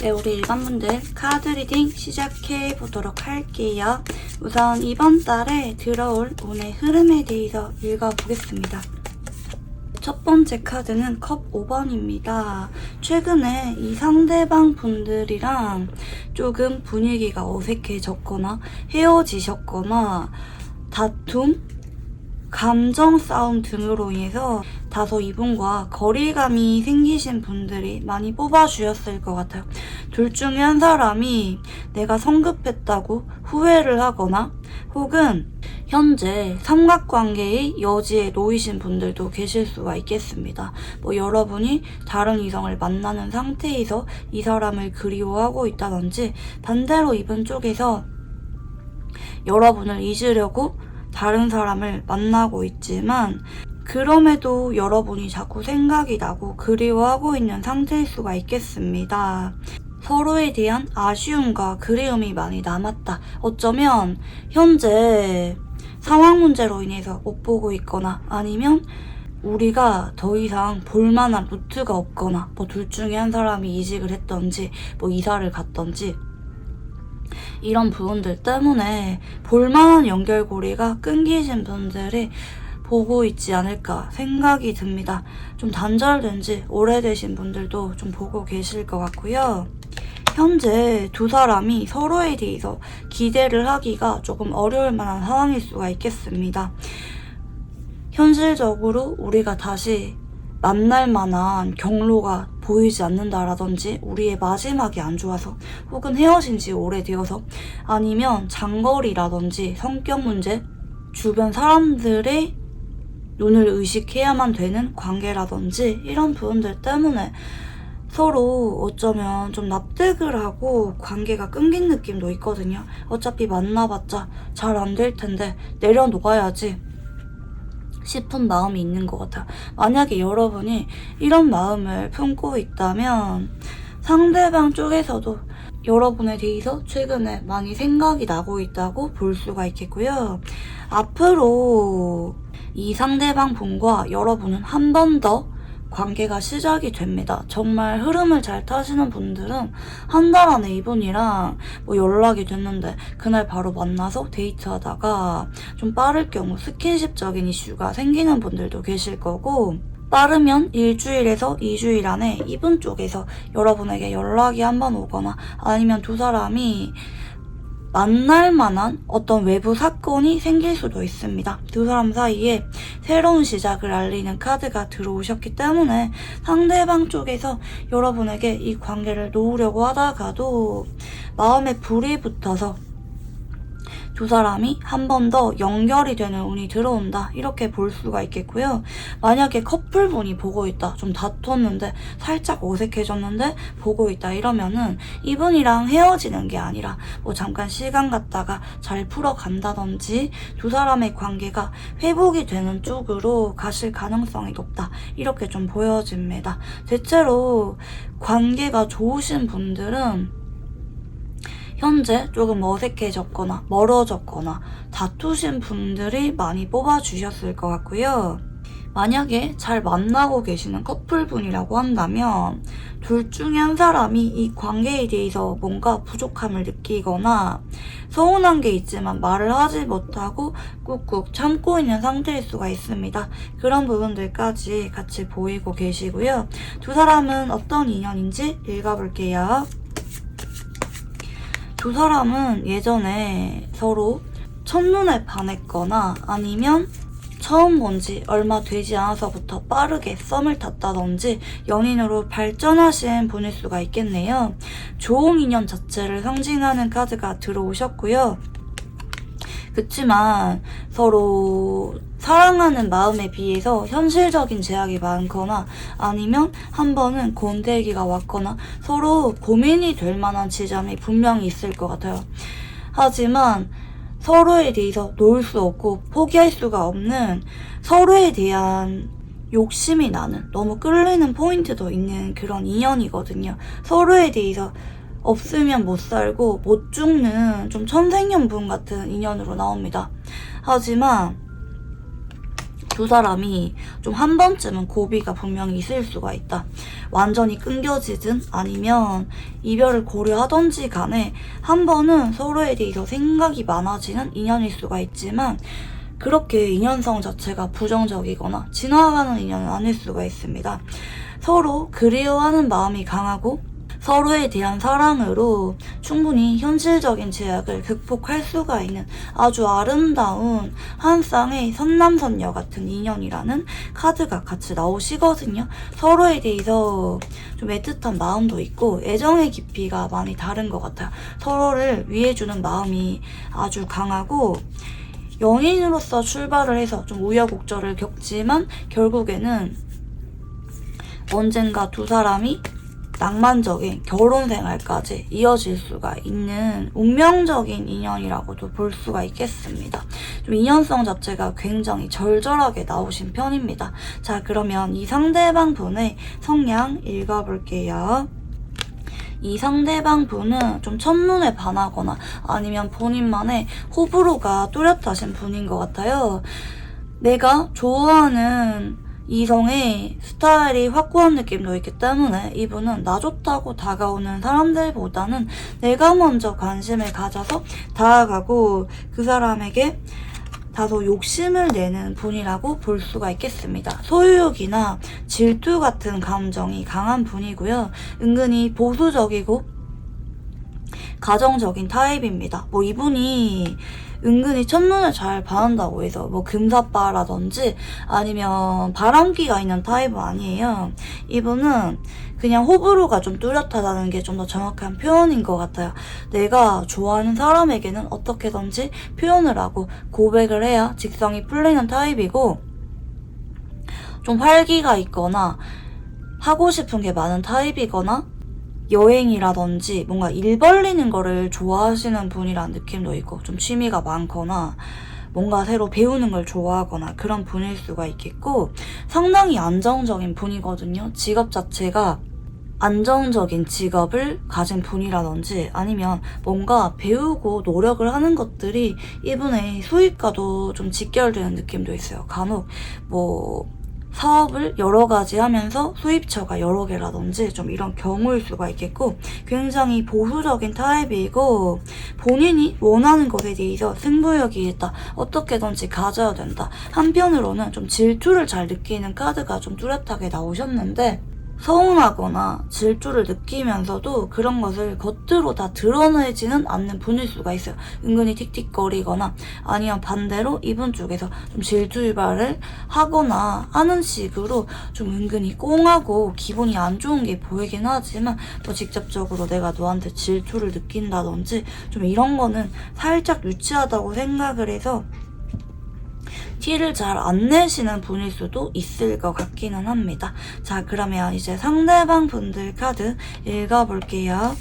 네, 우리 일반분들 카드 리딩 시작해 보도록 할게요. 우선 이번 달에 들어올 운의 흐름에 대해서 읽어보겠습니다. 첫 번째 카드는 컵 5번입니다. 최근에 이 상대방 분들이랑 조금 분위기가 어색해졌거나 헤어지셨거나 다툼, 감정 싸움 등으로 인해서 다소 이분과 거리감이 생기신 분들이 많이 뽑아주셨을 것 같아요. 둘 중에 한 사람이 내가 성급했다고 후회를 하거나 혹은 현재 삼각관계의 여지에 놓이신 분들도 계실 수가 있겠습니다. 여러분이 다른 이성을 만나는 상태에서 이 사람을 그리워하고 있다든지 반대로 이분 쪽에서 여러분을 잊으려고 다른 사람을 만나고 있지만 그럼에도 여러분이 자꾸 생각이 나고 그리워하고 있는 상태일 수가 있겠습니다. 서로에 대한 아쉬움과 그리움이 많이 남았다. 어쩌면 현재 상황 문제로 인해서 못 보고 있거나 아니면 우리가 더 이상 볼만한 루트가 없거나 둘 중에 한 사람이 이직을 했던지 이사를 갔던지 이런 부분들 때문에 볼만한 연결고리가 끊기신 분들이 보고 있지 않을까 생각이 듭니다. 좀 단절된 지 오래되신 분들도 좀 보고 계실 것 같고요. 현재 두 사람이 서로에 대해서 기대를 하기가 조금 어려울 만한 상황일 수가 있겠습니다. 현실적으로 우리가 다시 만날 만한 경로가 보이지 않는다라든지 우리의 마지막이 안 좋아서 혹은 헤어진 지 오래되어서 아니면 장거리라든지 성격 문제, 주변 사람들의 눈을 의식해야만 되는 관계라든지 이런 부분들 때문에 서로 어쩌면 좀 납득을 하고 관계가 끊긴 느낌도 있거든요. 어차피 만나봤자 잘 안 될 텐데 내려놓아야지 싶은 마음이 있는 것 같아요. 만약에 여러분이 이런 마음을 품고 있다면 상대방 쪽에서도 여러분에 대해서 최근에 많이 생각이 나고 있다고 볼 수가 있겠고요. 앞으로 이 상대방 분과 여러분은 한 번 더 관계가 시작이 됩니다. 정말 흐름을 잘 타시는 분들은 한 달 안에 이분이랑 연락이 됐는데 그날 바로 만나서 데이트하다가 좀 빠를 경우 스킨십적인 이슈가 생기는 분들도 계실 거고 빠르면 일주일에서 2주일 안에 이분 쪽에서 여러분에게 연락이 한 번 오거나 아니면 두 사람이 만날 만한 어떤 외부 사건이 생길 수도 있습니다. 두 사람 사이에 새로운 시작을 알리는 카드가 들어오셨기 때문에 상대방 쪽에서 여러분에게 이 관계를 놓으려고 하다가도 마음에 불이 붙어서 두 사람이 한 번 더 연결이 되는 운이 들어온다 이렇게 볼 수가 있겠고요. 만약에 커플분이 보고 있다, 좀 다퉜는데 살짝 어색해졌는데 보고 있다 이러면은 이분이랑 헤어지는 게 아니라 잠깐 시간 갖다가 잘 풀어간다든지 두 사람의 관계가 회복이 되는 쪽으로 가실 가능성이 높다 이렇게 좀 보여집니다. 대체로 관계가 좋으신 분들은 현재 조금 어색해졌거나 멀어졌거나 다투신 분들이 많이 뽑아주셨을 것 같고요. 만약에 잘 만나고 계시는 커플분이라고 한다면 둘 중에 한 사람이 이 관계에 대해서 뭔가 부족함을 느끼거나 서운한 게 있지만 말을 하지 못하고 꾹꾹 참고 있는 상태일 수가 있습니다. 그런 부분들까지 같이 보이고 계시고요. 두 사람은 어떤 인연인지 읽어볼게요. 두 사람은 예전에 서로 첫눈에 반했거나 아니면 처음 본 지 얼마 되지 않아서부터 빠르게 썸을 탔다든지 연인으로 발전하신 분일 수가 있겠네요. 좋은 인연 자체를 상징하는 카드가 들어오셨고요. 그치만 서로 사랑하는 마음에 비해서 현실적인 제약이 많거나 아니면 한 번은 곤대기가 왔거나 서로 고민이 될 만한 지점이 분명히 있을 것 같아요. 하지만 서로에 대해서 놓을 수 없고 포기할 수가 없는 서로에 대한 욕심이 나는 너무 끌리는 포인트도 있는 그런 인연이거든요. 서로에 대해서 없으면 못 살고 못 죽는 좀 천생연분 같은 인연으로 나옵니다. 하지만 두 사람이 좀 한 번쯤은 고비가 분명히 있을 수가 있다. 완전히 끊겨지든 아니면 이별을 고려하던지 간에 한 번은 서로에 대해서 생각이 많아지는 인연일 수가 있지만 그렇게 인연성 자체가 부정적이거나 지나가는 인연은 아닐 수가 있습니다. 서로 그리워하는 마음이 강하고 서로에 대한 사랑으로 충분히 현실적인 제약을 극복할 수가 있는 아주 아름다운 한 쌍의 선남선녀 같은 인연이라는 카드가 같이 나오시거든요. 서로에 대해서 좀 애틋한 마음도 있고 애정의 깊이가 많이 다른 것 같아요. 서로를 위해주는 마음이 아주 강하고 연인으로서 출발을 해서 좀 우여곡절을 겪지만 결국에는 언젠가 두 사람이 낭만적인 결혼 생활까지 이어질 수가 있는 운명적인 인연이라고도 볼 수가 있겠습니다. 좀 인연성 자체가 굉장히 절절하게 나오신 편입니다. 자, 그러면 이 상대방 분의 성향 읽어볼게요. 이 상대방 분은 좀 첫눈에 반하거나 아니면 본인만의 호불호가 뚜렷하신 분인 것 같아요. 내가 좋아하는 이성의 스타일이 확고한 느낌도 있기 때문에 이분은 나 좋다고 다가오는 사람들보다는 내가 먼저 관심을 가져서 다가가고 그 사람에게 다소 욕심을 내는 분이라고 볼 수가 있겠습니다. 소유욕이나 질투 같은 감정이 강한 분이고요. 은근히 보수적이고 가정적인 타입입니다. 뭐 이분이 은근히 첫눈에 잘 반한다고 해서 뭐 금사빠라든지 아니면 바람기가 있는 타입은 아니에요. 이분은 그냥 호불호가 좀 뚜렷하다는 게 좀 더 정확한 표현인 것 같아요. 내가 좋아하는 사람에게는 어떻게든지 표현을 하고 고백을 해야 직성이 풀리는 타입이고 좀 활기가 있거나 하고 싶은 게 많은 타입이거나 여행이라든지 뭔가 일 벌리는 거를 좋아하시는 분이란 느낌도 있고 좀 취미가 많거나 뭔가 새로 배우는 걸 좋아하거나 그런 분일 수가 있겠고 상당히 안정적인 분이거든요. 직업 자체가 안정적인 직업을 가진 분이라든지 아니면 뭔가 배우고 노력을 하는 것들이 이분의 수입과도 좀 직결되는 느낌도 있어요. 간혹 뭐 사업을 여러 가지 하면서 수입처가 여러 개라든지 좀 이런 경우일 수가 있겠고 굉장히 보수적인 타입이고 본인이 원하는 것에 대해서 승부욕이 있다. 어떻게든지 가져야 된다. 한편으로는 좀 질투를 잘 느끼는 카드가 좀 뚜렷하게 나오셨는데 서운하거나 질투를 느끼면서도 그런 것을 겉으로 다 드러내지는 않는 분일 수가 있어요. 은근히 틱틱거리거나 아니면 반대로 이분 쪽에서 좀 질투 유발을 하거나 하는 식으로 좀 은근히 꽁하고 기분이 안 좋은 게 보이긴 하지만 뭐 직접적으로 내가 너한테 질투를 느낀다든지 좀 이런 거는 살짝 유치하다고 생각을 해서 티를 잘 안 내시는 분일 수도 있을 것 같기는 합니다. 자, 그러면 이제 상대방 분들 카드 읽어볼게요.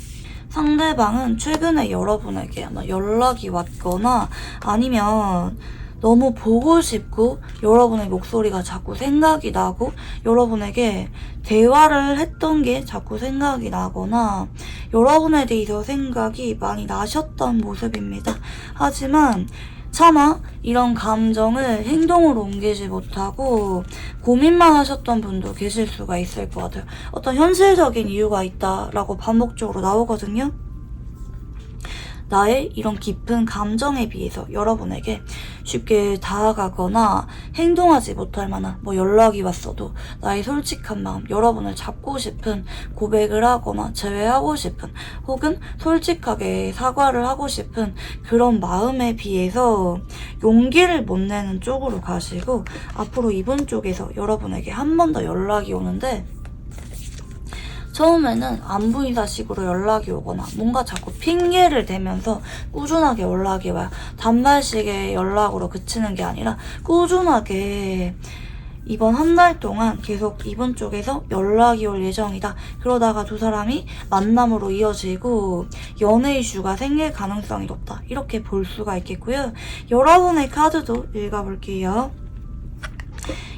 상대방은 최근에 여러분에게 아마 연락이 왔거나 아니면 너무 보고 싶고 여러분의 목소리가 자꾸 생각이 나고 여러분에게 대화를 했던 게 자꾸 생각이 나거나 여러분에 대해서 생각이 많이 나셨던 모습입니다. 하지만 차마 이런 감정을 행동으로 옮기지 못하고 고민만 하셨던 분도 계실 수가 있을 것 같아요. 어떤 현실적인 이유가 있다라고 반복적으로 나오거든요. 나의 이런 깊은 감정에 비해서 여러분에게 쉽게 다가가거나 행동하지 못할 만한 뭐 연락이 왔어도 나의 솔직한 마음, 여러분을 잡고 싶은 고백을 하거나 제외하고 싶은 혹은 솔직하게 사과를 하고 싶은 그런 마음에 비해서 용기를 못 내는 쪽으로 가시고 앞으로 이분 쪽에서 여러분에게 한 번 더 연락이 오는데 처음에는 안부인사식으로 연락이 오거나 뭔가 자꾸 핑계를 대면서 꾸준하게 연락이 와요. 단발식의 연락으로 그치는 게 아니라 꾸준하게 이번 한 달 동안 계속 이분 쪽에서 연락이 올 예정이다. 그러다가 두 사람이 만남으로 이어지고 연애 이슈가 생길 가능성이 높다. 이렇게 볼 수가 있겠고요. 여러분의 카드도 읽어볼게요.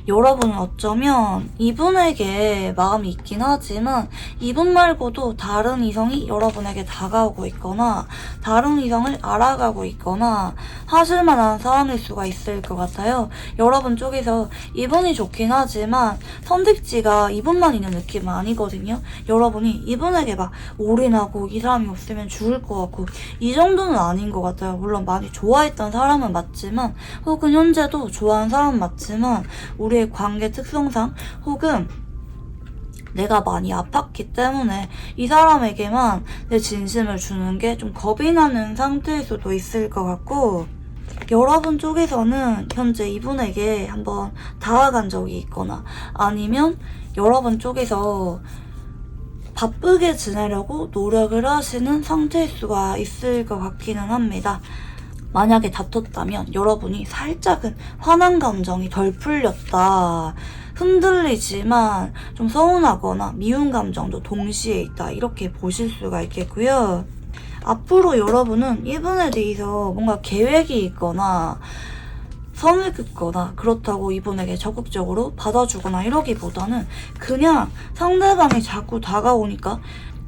여러분은 어쩌면 이분에게 마음이 있긴 하지만 이분 말고도 다른 이성이 여러분에게 다가오고 있거나 다른 이성을 알아가고 있거나 하실 만한 사람일 수가 있을 것 같아요. 여러분 쪽에서 이분이 좋긴 하지만 선택지가 이분만 있는 느낌은 아니거든요. 여러분이 이분에게 막 올인하고 이 사람이 없으면 죽을 것 같고 이 정도는 아닌 것 같아요. 물론 많이 좋아했던 사람은 맞지만 혹은 현재도 좋아하는 사람은 맞지만 우리의 관계 특성상 혹은 내가 많이 아팠기 때문에 이 사람에게만 내 진심을 주는 게 좀 겁이 나는 상태일 수도 있을 것 같고 여러분 쪽에서는 현재 이분에게 한번 다가간 적이 있거나 아니면 여러분 쪽에서 바쁘게 지내려고 노력을 하시는 상태일 수가 있을 것 같기는 합니다. 만약에 다퉜다면 여러분이 살짝은 화난 감정이 덜 풀렸다, 흔들리지만 좀 서운하거나 미운 감정도 동시에 있다, 이렇게 보실 수가 있겠고요. 앞으로 여러분은 이분에 대해서 뭔가 계획이 있거나 선을 긋거나 그렇다고 이분에게 적극적으로 받아주거나 이러기보다는 그냥 상대방이 자꾸 다가오니까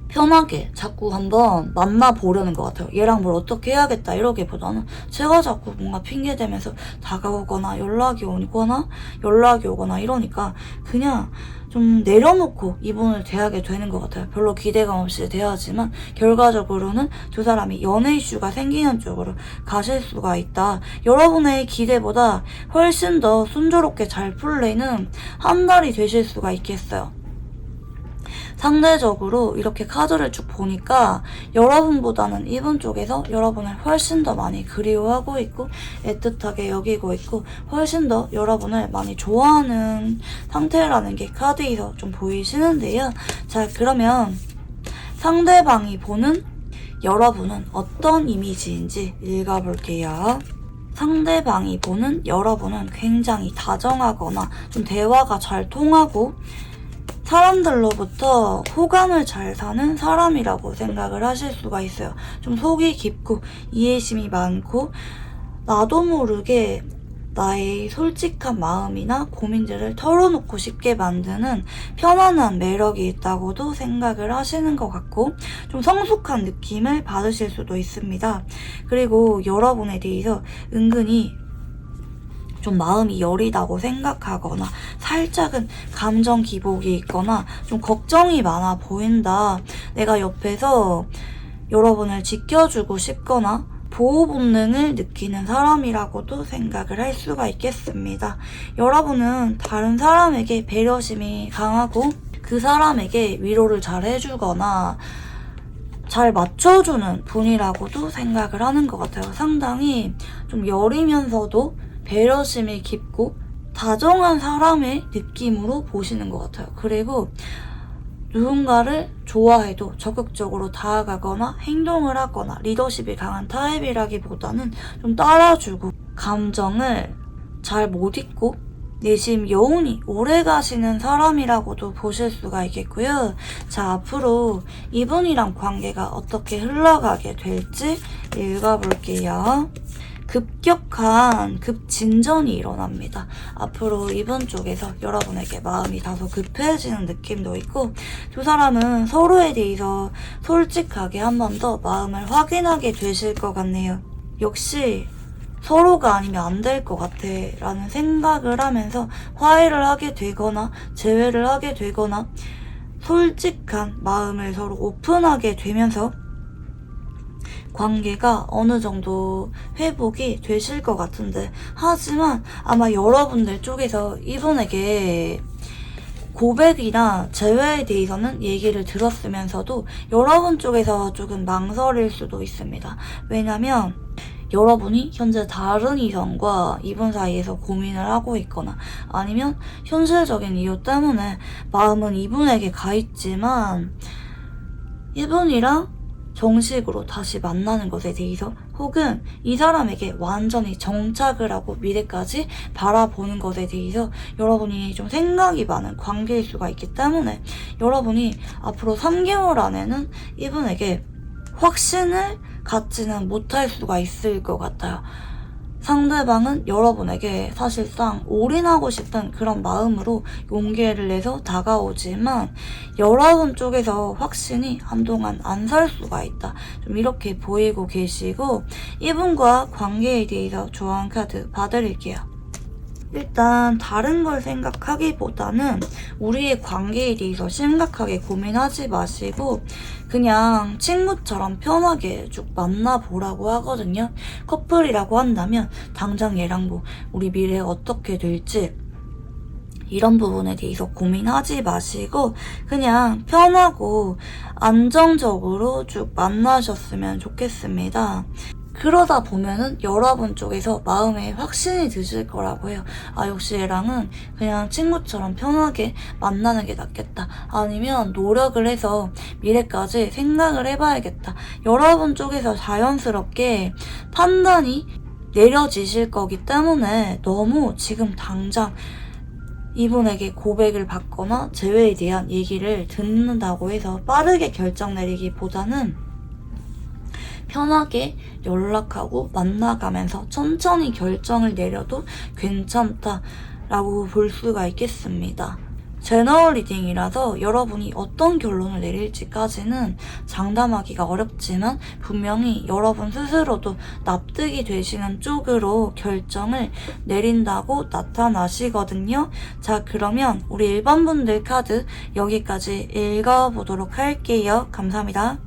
편하게 자꾸 한번 만나보려는 것 같아요. 얘랑 뭘 어떻게 해야겠다 이러기보다는 제가 자꾸 뭔가 핑계대면서 다가오거나 연락이 오거나 이러니까 그냥 좀 내려놓고 이분을 대하게 되는 것 같아요. 별로 기대감 없이 대하지만 결과적으로는 두 사람이 연애 이슈가 생기는 쪽으로 가실 수가 있다. 여러분의 기대보다 훨씬 더 순조롭게 잘 풀리는 한 달이 되실 수가 있겠어요. 상대적으로 이렇게 카드를 쭉 보니까 여러분보다는 이분 쪽에서 여러분을 훨씬 더 많이 그리워하고 있고 애틋하게 여기고 있고 훨씬 더 여러분을 많이 좋아하는 상태라는 게 카드에서 좀 보이시는데요. 자, 그러면 상대방이 보는 여러분은 어떤 이미지인지 읽어볼게요. 상대방이 보는 여러분은 굉장히 다정하거나 좀 대화가 잘 통하고 사람들로부터 호감을 잘 사는 사람이라고 생각을 하실 수가 있어요. 좀 속이 깊고 이해심이 많고 나도 모르게 나의 솔직한 마음이나 고민들을 털어놓고 싶게 만드는 편안한 매력이 있다고도 생각을 하시는 것 같고 좀 성숙한 느낌을 받으실 수도 있습니다. 그리고 여러분에 대해서 은근히 좀 마음이 여리다고 생각하거나 살짝은 감정 기복이 있거나 좀 걱정이 많아 보인다. 내가 옆에서 여러분을 지켜주고 싶거나 보호 본능을 느끼는 사람이라고도 생각을 할 수가 있겠습니다. 여러분은 다른 사람에게 배려심이 강하고 그 사람에게 위로를 잘 해주거나 잘 맞춰주는 분이라고도 생각을 하는 것 같아요. 상당히 좀 여리면서도 배려심이 깊고 다정한 사람의 느낌으로 보시는 것 같아요. 그리고 누군가를 좋아해도 적극적으로 다가가거나 행동을 하거나 리더십이 강한 타입이라기보다는 좀 따라주고 감정을 잘 못 잊고 내심 여운이 오래 가시는 사람이라고도 보실 수가 있겠고요. 자, 앞으로 이분이랑 관계가 어떻게 흘러가게 될지 읽어볼게요. 급격한 급진전이 일어납니다. 앞으로 이분 쪽에서 여러분에게 마음이 다소 급해지는 느낌도 있고 두 사람은 서로에 대해서 솔직하게 한 번 더 마음을 확인하게 되실 것 같네요. 역시 서로가 아니면 안 될 것 같아 라는 생각을 하면서 화해를 하게 되거나 재회를 하게 되거나 솔직한 마음을 서로 오픈하게 되면서 관계가 어느 정도 회복이 되실 것 같은데 하지만 아마 여러분들 쪽에서 이분에게 고백이나 재회에 대해서는 얘기를 들었으면서도 여러분 쪽에서 조금 망설일 수도 있습니다. 왜냐면 여러분이 현재 다른 이성과 이분 사이에서 고민을 하고 있거나 아니면 현실적인 이유 때문에 마음은 이분에게 가 있지만 이분이랑 정식으로 다시 만나는 것에 대해서 혹은 이 사람에게 완전히 정착을 하고 미래까지 바라보는 것에 대해서 여러분이 좀 생각이 많은 관계일 수가 있기 때문에 여러분이 앞으로 3개월 안에는 이분에게 확신을 갖지는 못할 수가 있을 것 같아요. 상대방은 여러분에게 사실상 올인하고 싶은 그런 마음으로 용기를 내서 다가오지만 여러분 쪽에서 확신이 한동안 안 설 수가 있다. 좀 이렇게 보이고 계시고 이분과 관계에 대해서 조언 카드 봐드릴게요. 일단 다른 걸 생각하기보다는 우리의 관계에 대해서 심각하게 고민하지 마시고 그냥 친구처럼 편하게 쭉 만나보라고 하거든요. 커플이라고 한다면 당장 얘랑 뭐 우리 미래 어떻게 될지 이런 부분에 대해서 고민하지 마시고 그냥 편하고 안정적으로 쭉 만나셨으면 좋겠습니다. 그러다 보면은 여러분 쪽에서 마음에 확신이 드실 거라고 해요. 아, 역시 얘랑은 그냥 친구처럼 편하게 만나는 게 낫겠다. 아니면 노력을 해서 미래까지 생각을 해봐야겠다. 여러분 쪽에서 자연스럽게 판단이 내려지실 거기 때문에 너무 지금 당장 이분에게 고백을 받거나 재회에 대한 얘기를 듣는다고 해서 빠르게 결정 내리기보다는 편하게 연락하고 만나가면서 천천히 결정을 내려도 괜찮다라고 볼 수가 있겠습니다. 제너럴 리딩이라서 여러분이 어떤 결론을 내릴지까지는 장담하기가 어렵지만 분명히 여러분 스스로도 납득이 되시는 쪽으로 결정을 내린다고 나타나시거든요. 자, 그러면 우리 일반 분들 카드 여기까지 읽어보도록 할게요. 감사합니다.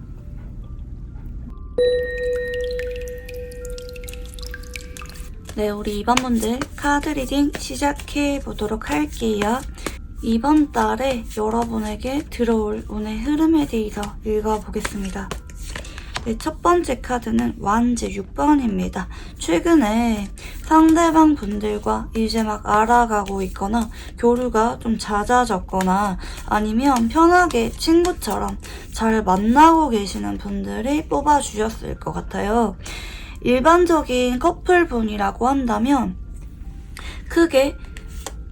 네, 우리 2번분들 카드 리딩 시작해보도록 할게요. 이번 달에 여러분에게 들어올 운의 흐름에 대해서 읽어보겠습니다. 네, 첫 번째 카드는 완즈 6번입니다. 최근에 상대방 분들과 이제 막 알아가고 있거나 교류가 좀 잦아졌거나 아니면 편하게 친구처럼 잘 만나고 계시는 분들이 뽑아주셨을 것 같아요. 일반적인 커플분이라고 한다면 크게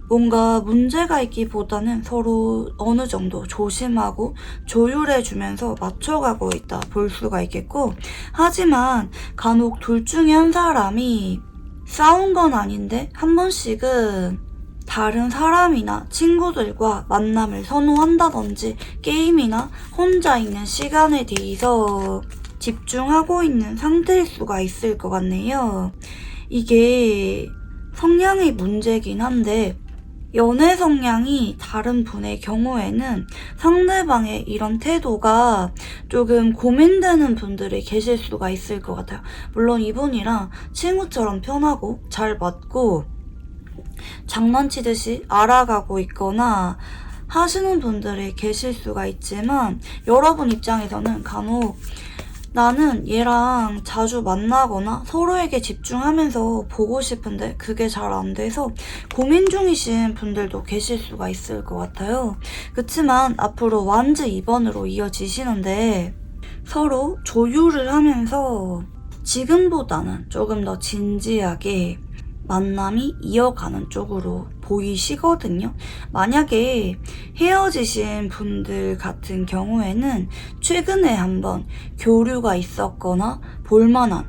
뭔가 문제가 있기보다는 서로 어느 정도 조심하고 조율해주면서 맞춰가고 있다 볼 수가 있겠고, 하지만 간혹 둘 중에 한 사람이 싸운 건 아닌데 한 번씩은 다른 사람이나 친구들과 만남을 선호한다든지 게임이나 혼자 있는 시간에 대해서 집중하고 있는 상태일 수가 있을 것 같네요. 이게 성향의 문제긴 한데 연애 성향이 다른 분의 경우에는 상대방의 이런 태도가 조금 고민되는 분들이 계실 수가 있을 것 같아요. 물론 이분이랑 친구처럼 편하고 잘 맞고 장난치듯이 알아가고 있거나 하시는 분들이 계실 수가 있지만 여러분 입장에서는 간혹 나는 얘랑 자주 만나거나 서로에게 집중하면서 보고 싶은데 그게 잘 안 돼서 고민 중이신 분들도 계실 수가 있을 것 같아요. 그치만 앞으로 완즈 2번으로 이어지시는데 서로 조율을 하면서 지금보다는 조금 더 진지하게 만남이 이어가는 쪽으로 보이시거든요. 만약에 헤어지신 분들 같은 경우에는 최근에 한번 교류가 있었거나 볼만한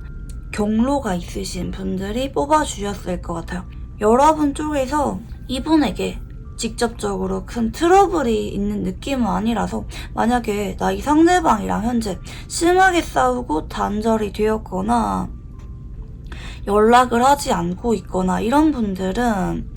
경로가 있으신 분들이 뽑아주셨을 것 같아요. 여러분 쪽에서 이분에게 직접적으로 큰 트러블이 있는 느낌은 아니라서 만약에 나 이 상대방이랑 현재 심하게 싸우고 단절이 되었거나 연락을 하지 않고 있거나 이런 분들은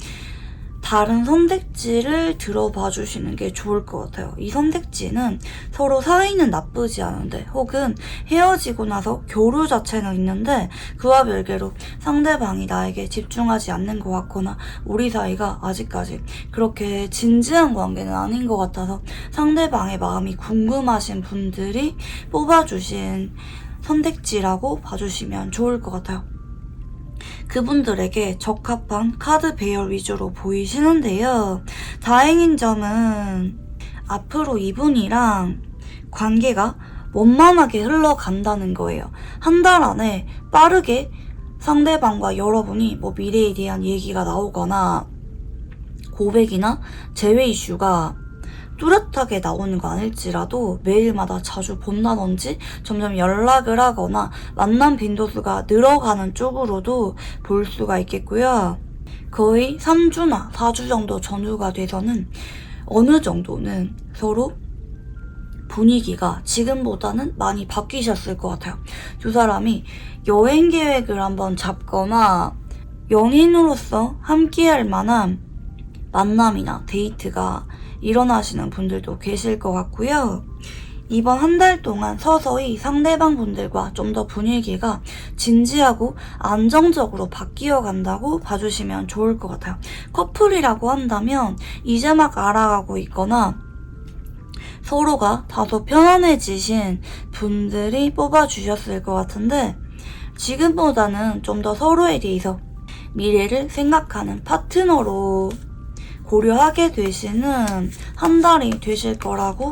다른 선택지를 들어봐 주시는 게 좋을 것 같아요. 이 선택지는 서로 사이는 나쁘지 않은데 혹은 헤어지고 나서 교류 자체는 있는데 그와 별개로 상대방이 나에게 집중하지 않는 것 같거나 우리 사이가 아직까지 그렇게 진지한 관계는 아닌 것 같아서 상대방의 마음이 궁금하신 분들이 뽑아주신 선택지라고 봐주시면 좋을 것 같아요. 그분들에게 적합한 카드 배열 위주로 보이시는데요. 다행인 점은 앞으로 이분이랑 관계가 원만하게 흘러간다는 거예요. 한 달 안에 빠르게 상대방과 여러분이 뭐 미래에 대한 얘기가 나오거나 고백이나 재회 이슈가 뚜렷하게 나오는 거 아닐지라도 매일마다 자주 본다든지 점점 연락을 하거나 만남 빈도수가 늘어가는 쪽으로도 볼 수가 있겠고요. 거의 3주나 4주 정도 전후가 돼서는 어느 정도는 서로 분위기가 지금보다는 많이 바뀌셨을 것 같아요. 두 사람이 여행 계획을 한번 잡거나 연인으로서 함께할 만한 만남이나 데이트가 일어나시는 분들도 계실 것 같고요. 이번 한 달 동안 서서히 상대방 분들과 좀 더 분위기가 진지하고 안정적으로 바뀌어 간다고 봐주시면 좋을 것 같아요. 커플이라고 한다면 이제 막 알아가고 있거나 서로가 다소 편안해지신 분들이 뽑아주셨을 것 같은데, 지금보다는 좀 더 서로에 대해서 미래를 생각하는 파트너로 고려하게 되시는 한 달이 되실 거라고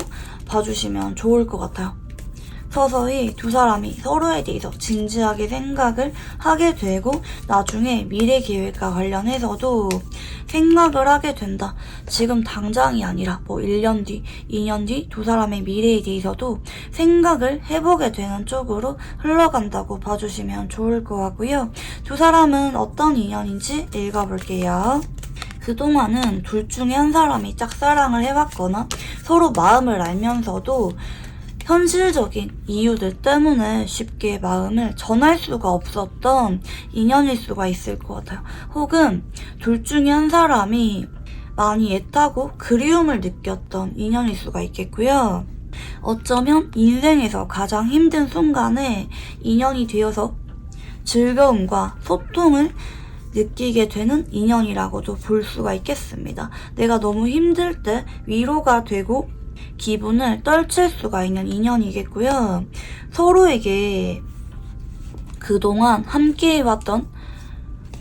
봐주시면 좋을 것 같아요. 서서히 두 사람이 서로에 대해서 진지하게 생각을 하게 되고 나중에 미래 계획과 관련해서도 생각을 하게 된다. 지금 당장이 아니라 1년 뒤, 2년 뒤 두 사람의 미래에 대해서도 생각을 해보게 되는 쪽으로 흘러간다고 봐주시면 좋을 것 같고요. 두 사람은 어떤 인연인지 읽어볼게요. 그동안은 둘 중에 한 사람이 짝사랑을 해왔거나 서로 마음을 알면서도 현실적인 이유들 때문에 쉽게 마음을 전할 수가 없었던 인연일 수가 있을 것 같아요. 혹은 둘 중에 한 사람이 많이 애타고 그리움을 느꼈던 인연일 수가 있겠고요. 어쩌면 인생에서 가장 힘든 순간에 인연이 되어서 즐거움과 소통을 느끼게 되는 인연이라고도 볼 수가 있겠습니다. 내가 너무 힘들 때 위로가 되고 기분을 떨칠 수가 있는 인연이겠고요. 서로에게 그동안 함께해왔던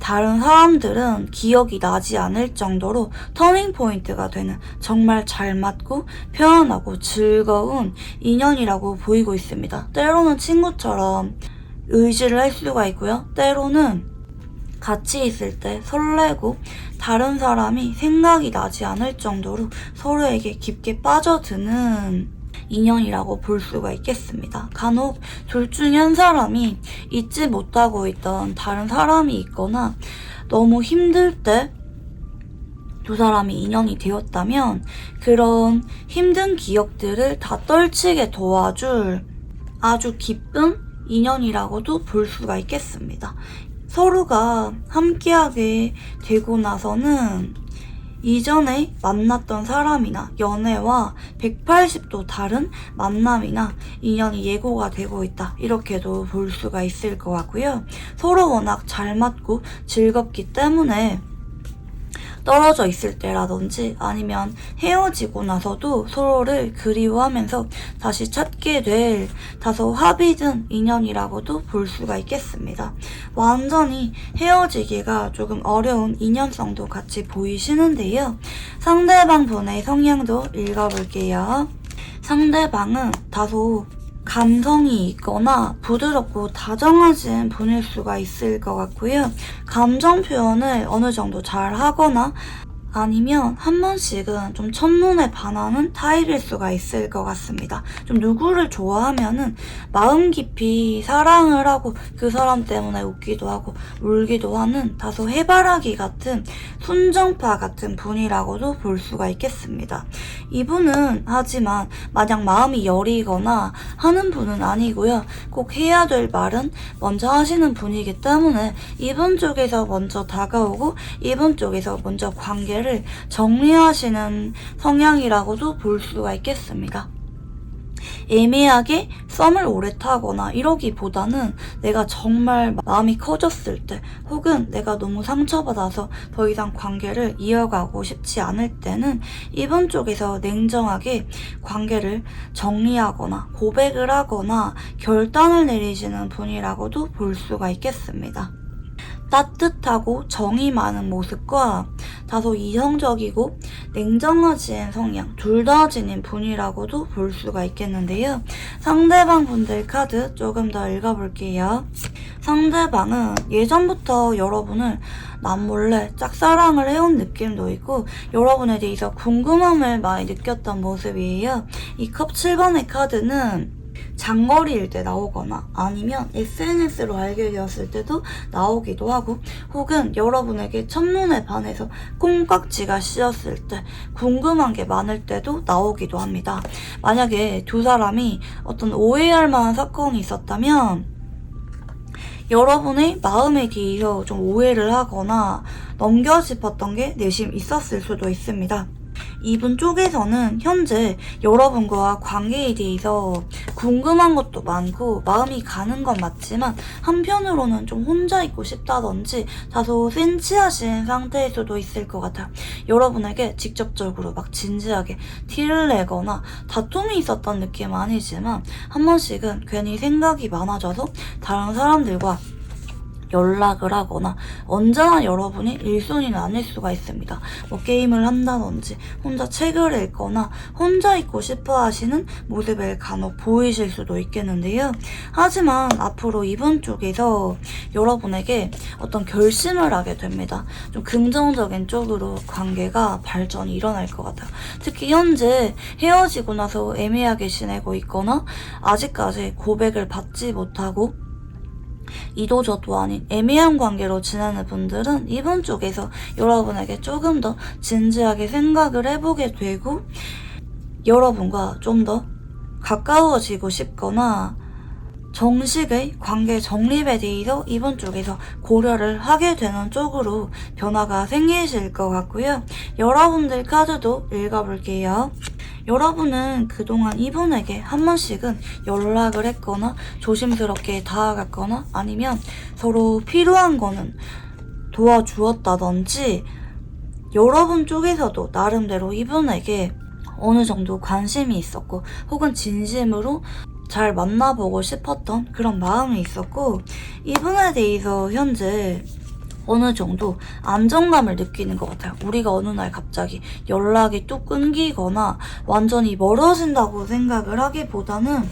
다른 사람들은 기억이 나지 않을 정도로 터닝포인트가 되는 정말 잘 맞고 편안하고 즐거운 인연이라고 보이고 있습니다. 때로는 친구처럼 의지를 할 수가 있고요. 때로는 같이 있을 때 설레고 다른 사람이 생각이 나지 않을 정도로 서로에게 깊게 빠져드는 인연이라고 볼 수가 있겠습니다. 간혹 둘 중에 한 사람이 잊지 못하고 있던 다른 사람이 있거나 너무 힘들 때 두 사람이 인연이 되었다면 그런 힘든 기억들을 다 떨치게 도와줄 아주 기쁜 인연이라고도 볼 수가 있겠습니다. 서로가 함께하게 되고 나서는 이전에 만났던 사람이나 연애와 180도 다른 만남이나 인연이 예고가 되고 있다. 이렇게도 볼 수가 있을 것 같고요. 서로 워낙 잘 맞고 즐겁기 때문에 떨어져 있을 때라든지 아니면 헤어지고 나서도 서로를 그리워하면서 다시 찾게 될 다소 합의된 인연이라고도 볼 수가 있겠습니다. 완전히 헤어지기가 조금 어려운 인연성도 같이 보이시는데요. 상대방 분의 성향도 읽어볼게요. 상대방은 다소 감성이 있거나 부드럽고 다정하신 분일 수가 있을 것 같고요. 감정 표현을 어느 정도 잘 하거나 아니면 한 번씩은 좀 첫눈에 반하는 타입일 수가 있을 것 같습니다. 좀 누구를 좋아하면은 마음 깊이 사랑을 하고 그 사람 때문에 웃기도 하고 울기도 하는 다소 해바라기 같은 순정파 같은 분이라고도 볼 수가 있겠습니다. 이분은 하지만 마냥 마음이 여리거나 하는 분은 아니고요. 꼭 해야 될 말은 먼저 하시는 분이기 때문에 이분 쪽에서 먼저 다가오고 이분 쪽에서 먼저 관계를 정리하시는 성향이라고도 볼 수가 있겠습니다. 애매하게 썸을 오래 타거나 이러기보다는 내가 정말 마음이 커졌을 때 혹은 내가 너무 상처받아서 더 이상 관계를 이어가고 싶지 않을 때는 이분 쪽에서 냉정하게 관계를 정리하거나 고백을 하거나 결단을 내리시는 분이라고도 볼 수가 있겠습니다. 따뜻하고 정이 많은 모습과 다소 이성적이고 냉정해진 성향 둘 다 지닌 분이라고도 볼 수가 있겠는데요. 상대방 분들 카드 조금 더 읽어볼게요. 상대방은 예전부터 여러분을 남몰래 짝사랑을 해온 느낌도 있고 여러분에 대해서 궁금함을 많이 느꼈던 모습이에요. 이 컵 7번의 카드는 장거리일 때 나오거나 아니면 SNS로 알게 되었을 때도 나오기도 하고 혹은 여러분에게 첫눈에 반해서 콩깍지가 씌었을 때 궁금한 게 많을 때도 나오기도 합니다. 만약에 두 사람이 어떤 오해할 만한 사건이 있었다면 여러분의 마음에 대해서 좀 오해를 하거나 넘겨짚었던 게 내심 있었을 수도 있습니다. 이분 쪽에서는 현재 여러분과 관계에 대해서 궁금한 것도 많고 마음이 가는 건 맞지만 한편으로는 좀 혼자 있고 싶다든지 다소 센치하신 상태일 수도 있을 것 같아요. 여러분에게 직접적으로 막 진지하게 티를 내거나 다툼이 있었던 느낌은 아니지만 한 번씩은 괜히 생각이 많아져서 다른 사람들과 연락을 하거나 언제나 여러분이 1순위는 아닐 수가 있습니다. 뭐 게임을 한다든지 혼자 책을 읽거나 혼자 있고 싶어 하시는 모습을 간혹 보이실 수도 있겠는데요. 하지만 앞으로 이분 쪽에서 여러분에게 어떤 결심을 하게 됩니다. 좀 긍정적인 쪽으로 관계가 발전이 일어날 것 같아요. 특히 현재 헤어지고 나서 애매하게 지내고 있거나 아직까지 고백을 받지 못하고 이도저도 아닌 애매한 관계로 지내는 분들은 이분 쪽에서 여러분에게 조금 더 진지하게 생각을 해보게 되고 여러분과 좀 더 가까워지고 싶거나 정식의 관계 정립에 대해서 이분 쪽에서 고려를 하게 되는 쪽으로 변화가 생기실 것 같고요. 여러분들 카드도 읽어볼게요. 여러분은 그동안 이분에게 한 번씩은 연락을 했거나 조심스럽게 다가갔거나 아니면 서로 필요한 거는 도와주었다든지 여러분 쪽에서도 나름대로 이분에게 어느 정도 관심이 있었고 혹은 진심으로 잘 만나보고 싶었던 그런 마음이 있었고 이분에 대해서 현재 어느 정도 안정감을 느끼는 것 같아요. 우리가 어느 날 갑자기 연락이 뚝 끊기거나 완전히 멀어진다고 생각을 하기보다는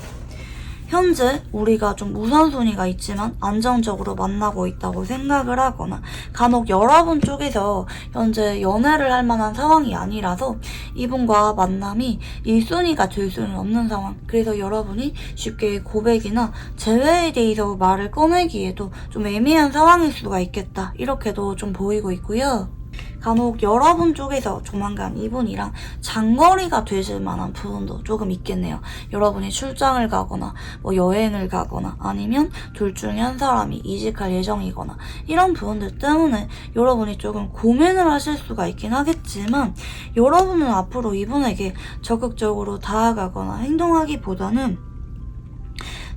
현재 우리가 좀 우선순위가 있지만 안정적으로 만나고 있다고 생각을 하거나 간혹 여러분 쪽에서 현재 연애를 할 만한 상황이 아니라서 이분과 만남이 1순위가 될 수는 없는 상황. 그래서 여러분이 쉽게 고백이나 재회에 대해서 말을 꺼내기에도 좀 애매한 상황일 수가 있겠다. 이렇게도 좀 보이고 있고요. 간혹 여러분 쪽에서 조만간 이분이랑 장거리가 되실 만한 부분도 조금 있겠네요. 여러분이 출장을 가거나 뭐 여행을 가거나 아니면 둘 중에 한 사람이 이직할 예정이거나 이런 부분들 때문에 여러분이 조금 고민을 하실 수가 있긴 하겠지만 여러분은 앞으로 이분에게 적극적으로 다가가거나 행동하기보다는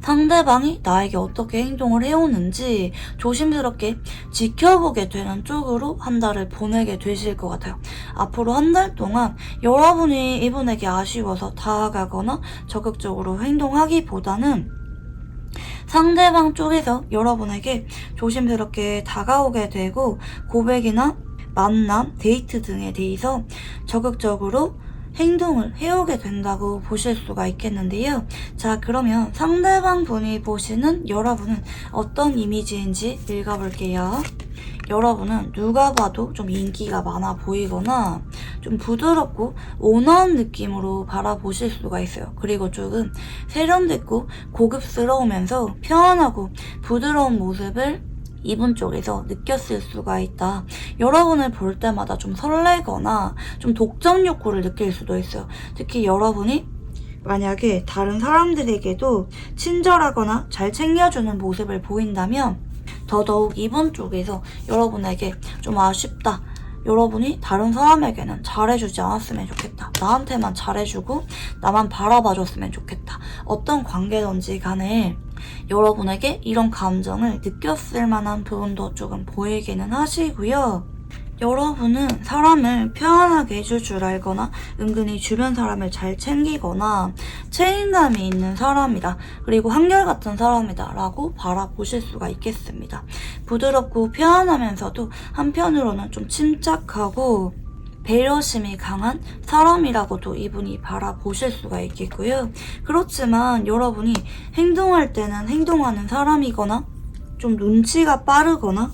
상대방이 나에게 어떻게 행동을 해오는지 조심스럽게 지켜보게 되는 쪽으로 한 달을 보내게 되실 것 같아요. 앞으로 한 달 동안 여러분이 이분에게 아쉬워서 다가가거나 적극적으로 행동하기보다는 상대방 쪽에서 여러분에게 조심스럽게 다가오게 되고 고백이나 만남, 데이트 등에 대해서 적극적으로 행동을 해오게 된다고 보실 수가 있겠는데요. 자, 그러면 상대방 분이 보시는 여러분은 어떤 이미지인지 읽어볼게요. 여러분은 누가 봐도 좀 인기가 많아 보이거나 좀 부드럽고 온화한 느낌으로 바라보실 수가 있어요. 그리고 조금 세련됐고 고급스러우면서 편안하고 부드러운 모습을 이분 쪽에서 느꼈을 수가 있다. 여러분을 볼 때마다 좀 설레거나 좀 독점 욕구를 느낄 수도 있어요. 특히 여러분이 만약에 다른 사람들에게도 친절하거나 잘 챙겨주는 모습을 보인다면 더더욱 이분 쪽에서 여러분에게 좀 아쉽다. 여러분이 다른 사람에게는 잘해주지 않았으면 좋겠다. 나한테만 잘해주고 나만 바라봐줬으면 좋겠다. 어떤 관계든지 간에 여러분에게 이런 감정을 느꼈을 만한 부분도 조금 보이기는 하시고요. 여러분은 사람을 편안하게 해줄 줄 알거나 은근히 주변 사람을 잘 챙기거나 책임감이 있는 사람이다. 그리고 한결같은 사람이다 라고 바라보실 수가 있겠습니다. 부드럽고 편안하면서도 한편으로는 좀 침착하고 배려심이 강한 사람이라고도 이분이 바라보실 수가 있겠고요. 그렇지만 여러분이 행동할 때는 행동하는 사람이거나 좀 눈치가 빠르거나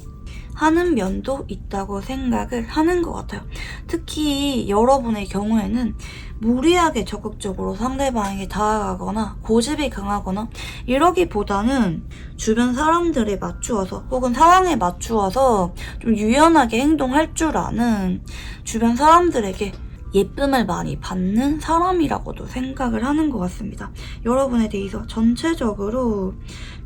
하는 면도 있다고 생각을 하는 것 같아요. 특히 여러분의 경우에는 무리하게 적극적으로 상대방에게 다가가거나 고집이 강하거나 이러기보다는 주변 사람들에 맞추어서 혹은 상황에 맞추어서 좀 유연하게 행동할 줄 아는 주변 사람들에게 예쁨을 많이 받는 사람이라고도 생각을 하는 것 같습니다. 여러분에 대해서 전체적으로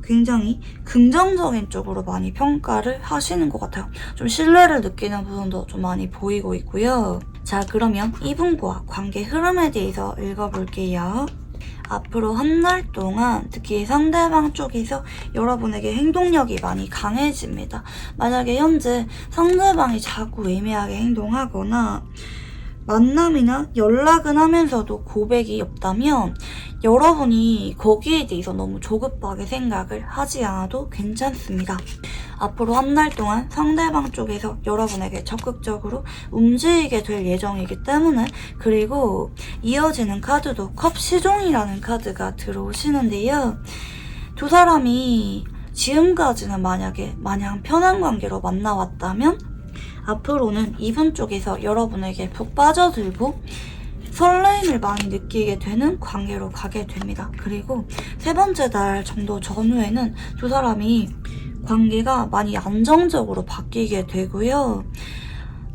굉장히 긍정적인 쪽으로 많이 평가를 하시는 것 같아요. 좀 신뢰를 느끼는 부분도 좀 많이 보이고 있고요. 자, 그러면 이분과 관계 흐름에 대해서 읽어볼게요. 앞으로 한 달 동안 특히 상대방 쪽에서 여러분에게 행동력이 많이 강해집니다. 만약에 현재 상대방이 자꾸 애매하게 행동하거나 만남이나 연락은 하면서도 고백이 없다면 여러분이 거기에 대해서 너무 조급하게 생각을 하지 않아도 괜찮습니다. 앞으로 한 달 동안 상대방 쪽에서 여러분에게 적극적으로 움직이게 될 예정이기 때문에, 그리고 이어지는 카드도 컵시종이라는 카드가 들어오시는데요. 두 사람이 지금까지는 만약에 마냥 편한 관계로 만나왔다면 앞으로는 이분 쪽에서 여러분에게 푹 빠져들고 설레임을 많이 느끼게 되는 관계로 가게 됩니다. 그리고 세 번째 달 정도 전후에는 두 사람이 관계가 많이 안정적으로 바뀌게 되고요.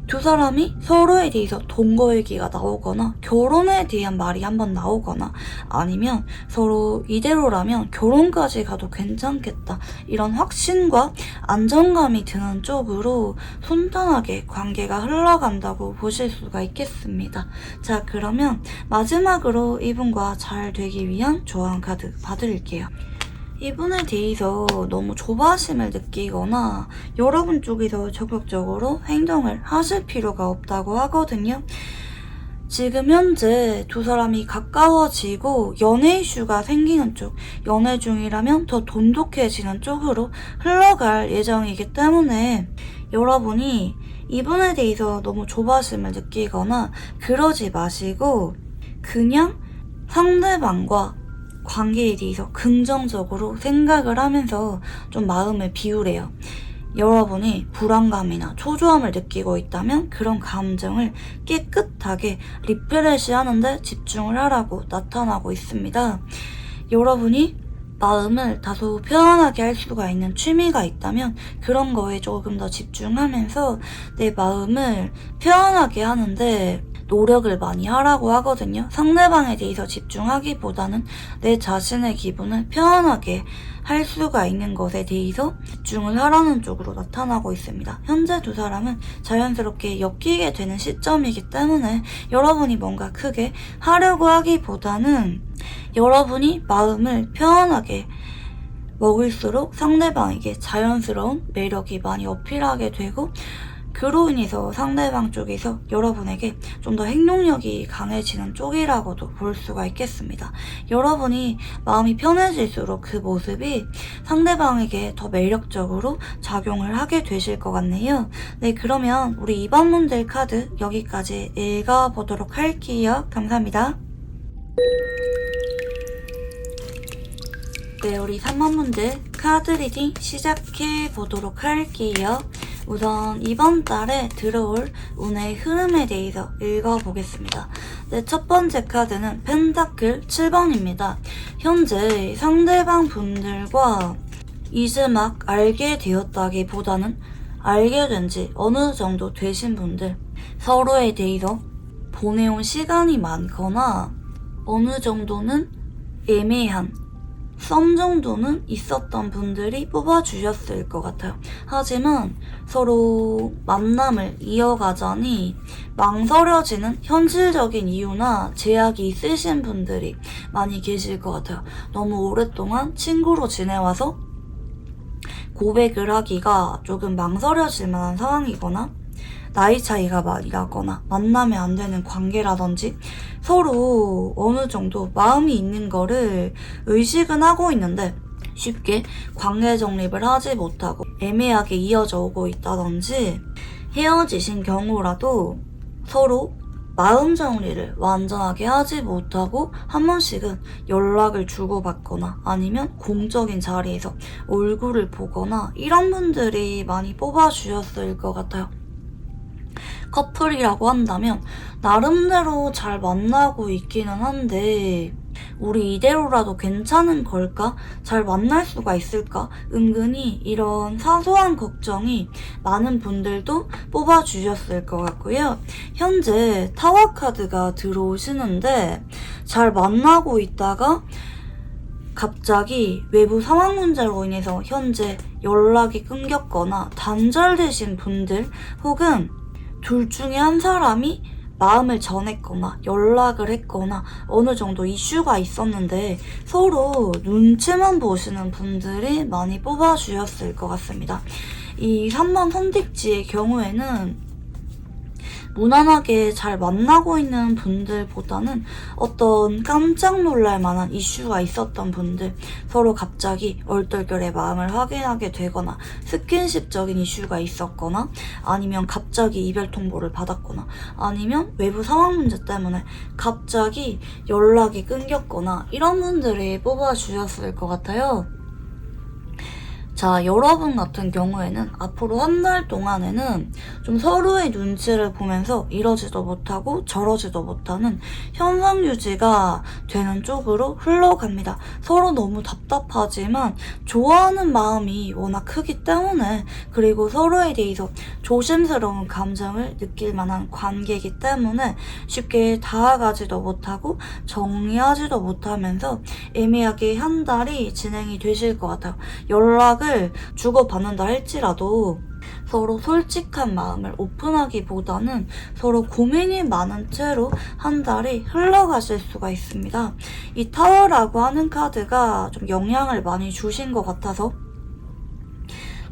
두 사람이 서로에 대해서 동거 얘기가 나오거나 결혼에 대한 말이 한번 나오거나 아니면 서로 이대로라면 결혼까지 가도 괜찮겠다 이런 확신과 안정감이 드는 쪽으로 순탄하게 관계가 흘러간다고 보실 수가 있겠습니다. 자, 그러면 마지막으로 이분과 잘 되기 위한 조언 카드 봐드릴게요. 이분에 대해서 너무 조바심을 느끼거나 여러분 쪽에서 적극적으로 행동을 하실 필요가 없다고 하거든요. 지금 현재 두 사람이 가까워지고 연애 이슈가 생기는 쪽, 연애 중이라면 더 돈독해지는 쪽으로 흘러갈 예정이기 때문에 여러분이 이분에 대해서 너무 조바심을 느끼거나 그러지 마시고 그냥 상대방과 관계에 대해서 긍정적으로 생각을 하면서 좀 마음을 비우래요. 여러분이 불안감이나 초조함을 느끼고 있다면 그런 감정을 깨끗하게 리프레시 하는데 집중을 하라고 나타나고 있습니다. 여러분이 마음을 다소 편안하게 할 수가 있는 취미가 있다면 그런 거에 조금 더 집중하면서 내 마음을 편안하게 하는데 노력을 많이 하라고 하거든요. 상대방에 대해서 집중하기보다는 내 자신의 기분을 편안하게 할 수가 있는 것에 대해서 집중을 하라는 쪽으로 나타나고 있습니다. 현재 두 사람은 자연스럽게 엮이게 되는 시점이기 때문에 여러분이 뭔가 크게 하려고 하기보다는 여러분이 마음을 편안하게 먹을수록 상대방에게 자연스러운 매력이 많이 어필하게 되고 그로 인해서 상대방 쪽에서 여러분에게 좀 더 행동력이 강해지는 쪽이라고도 볼 수가 있겠습니다. 여러분이 마음이 편해질수록 그 모습이 상대방에게 더 매력적으로 작용을 하게 되실 것 같네요. 네, 그러면 우리 2번 문제 카드 여기까지 읽어보도록 할게요. 감사합니다. 네, 우리 3번 문제 카드 리딩 시작해 보도록 할게요. 우선 이번 달에 들어올 운의 흐름에 대해서 읽어보겠습니다. 네, 첫 번째 카드는 펜타클 7번입니다. 현재 상대방 분들과 이제 막 알게 되었다기보다는 알게 된 지 어느 정도 되신 분들, 서로에 대해서 보내온 시간이 많거나 어느 정도는 애매한 썸 정도는 있었던 분들이 뽑아주셨을 것 같아요. 하지만 서로 만남을 이어가자니 망설여지는 현실적인 이유나 제약이 있으신 분들이 많이 계실 것 같아요. 너무 오랫동안 친구로 지내와서 고백을 하기가 조금 망설여질 만한 상황이거나 나이 차이가 많이 나거나 만나면 안 되는 관계라든지 서로 어느 정도 마음이 있는 거를 의식은 하고 있는데 쉽게 관계 정립을 하지 못하고 애매하게 이어져 오고 있다든지 헤어지신 경우라도 서로 마음 정리를 완전하게 하지 못하고 한 번씩은 연락을 주고받거나 아니면 공적인 자리에서 얼굴을 보거나 이런 분들이 많이 뽑아주셨을 것 같아요. 커플이라고 한다면 나름대로 잘 만나고 있기는 한데 우리 이대로라도 괜찮은 걸까? 잘 만날 수가 있을까? 은근히 이런 사소한 걱정이 많은 분들도 뽑아주셨을 것 같고요. 현재 타워 카드가 들어오시는데 잘 만나고 있다가 갑자기 외부 상황 문제로 인해서 현재 연락이 끊겼거나 단절되신 분들 혹은 둘 중에 한 사람이 마음을 전했거나 연락을 했거나 어느 정도 이슈가 있었는데 서로 눈치만 보시는 분들이 많이 뽑아주셨을 것 같습니다. 이 3번 선택지의 경우에는 무난하게 잘 만나고 있는 분들보다는 어떤 깜짝 놀랄 만한 이슈가 있었던 분들, 서로 갑자기 얼떨결에 마음을 확인하게 되거나 스킨십적인 이슈가 있었거나 아니면 갑자기 이별 통보를 받았거나 아니면 외부 상황 문제 때문에 갑자기 연락이 끊겼거나 이런 분들이 뽑아주셨을 것 같아요. 자, 여러분 같은 경우에는 앞으로 한 달 동안에는 좀 서로의 눈치를 보면서 이러지도 못하고 저러지도 못하는 현상 유지가 되는 쪽으로 흘러갑니다. 서로 너무 답답하지만 좋아하는 마음이 워낙 크기 때문에 그리고 서로에 대해서 조심스러운 감정을 느낄 만한 관계이기 때문에 쉽게 다가가지도 못하고 정리하지도 못하면서 애매하게 한 달이 진행이 되실 것 같아요. 연락을 주고받는다 할지라도 서로 솔직한 마음을 오픈하기보다는 서로 고민이 많은 채로 한 달이 흘러가실 수가 있습니다. 이 타워라고 하는 카드가 좀 영향을 많이 주신 것 같아서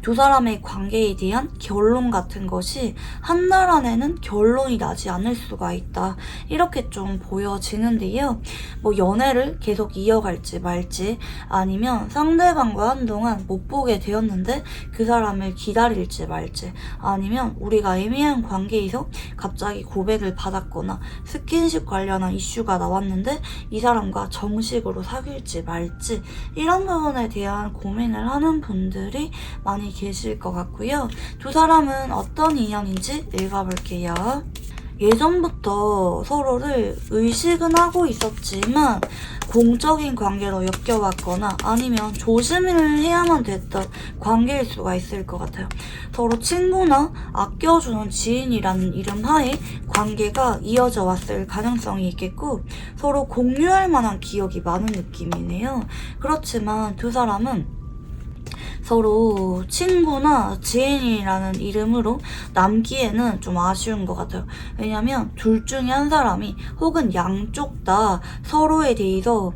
두 사람의 관계에 대한 결론 같은 것이 한 달 안에는 결론이 나지 않을 수가 있다. 이렇게 좀 보여지는데요. 뭐 연애를 계속 이어갈지 말지 아니면 상대방과 한동안 못 보게 되었는데 그 사람을 기다릴지 말지 아니면 우리가 애매한 관계에서 갑자기 고백을 받았거나 스킨십 관련한 이슈가 나왔는데 이 사람과 정식으로 사귈지 말지 이런 부분에 대한 고민을 하는 분들이 많이 계실 것 같고요. 두 사람은 어떤 인연인지 읽어볼게요. 예전부터 서로를 의식은 하고 있었지만 공적인 관계로 엮여왔거나 아니면 조심을 해야만 됐던 관계일 수가 있을 것 같아요. 서로 친구나 아껴주는 지인이라는 이름 하에 관계가 이어져 왔을 가능성이 있겠고 서로 공유할 만한 기억이 많은 느낌이네요. 그렇지만 두 사람은 서로 친구나 지인이라는 이름으로 남기에는 좀 아쉬운 것 같아요. 왜냐면 둘 중에 한 사람이 혹은 양쪽 다 서로에 대해서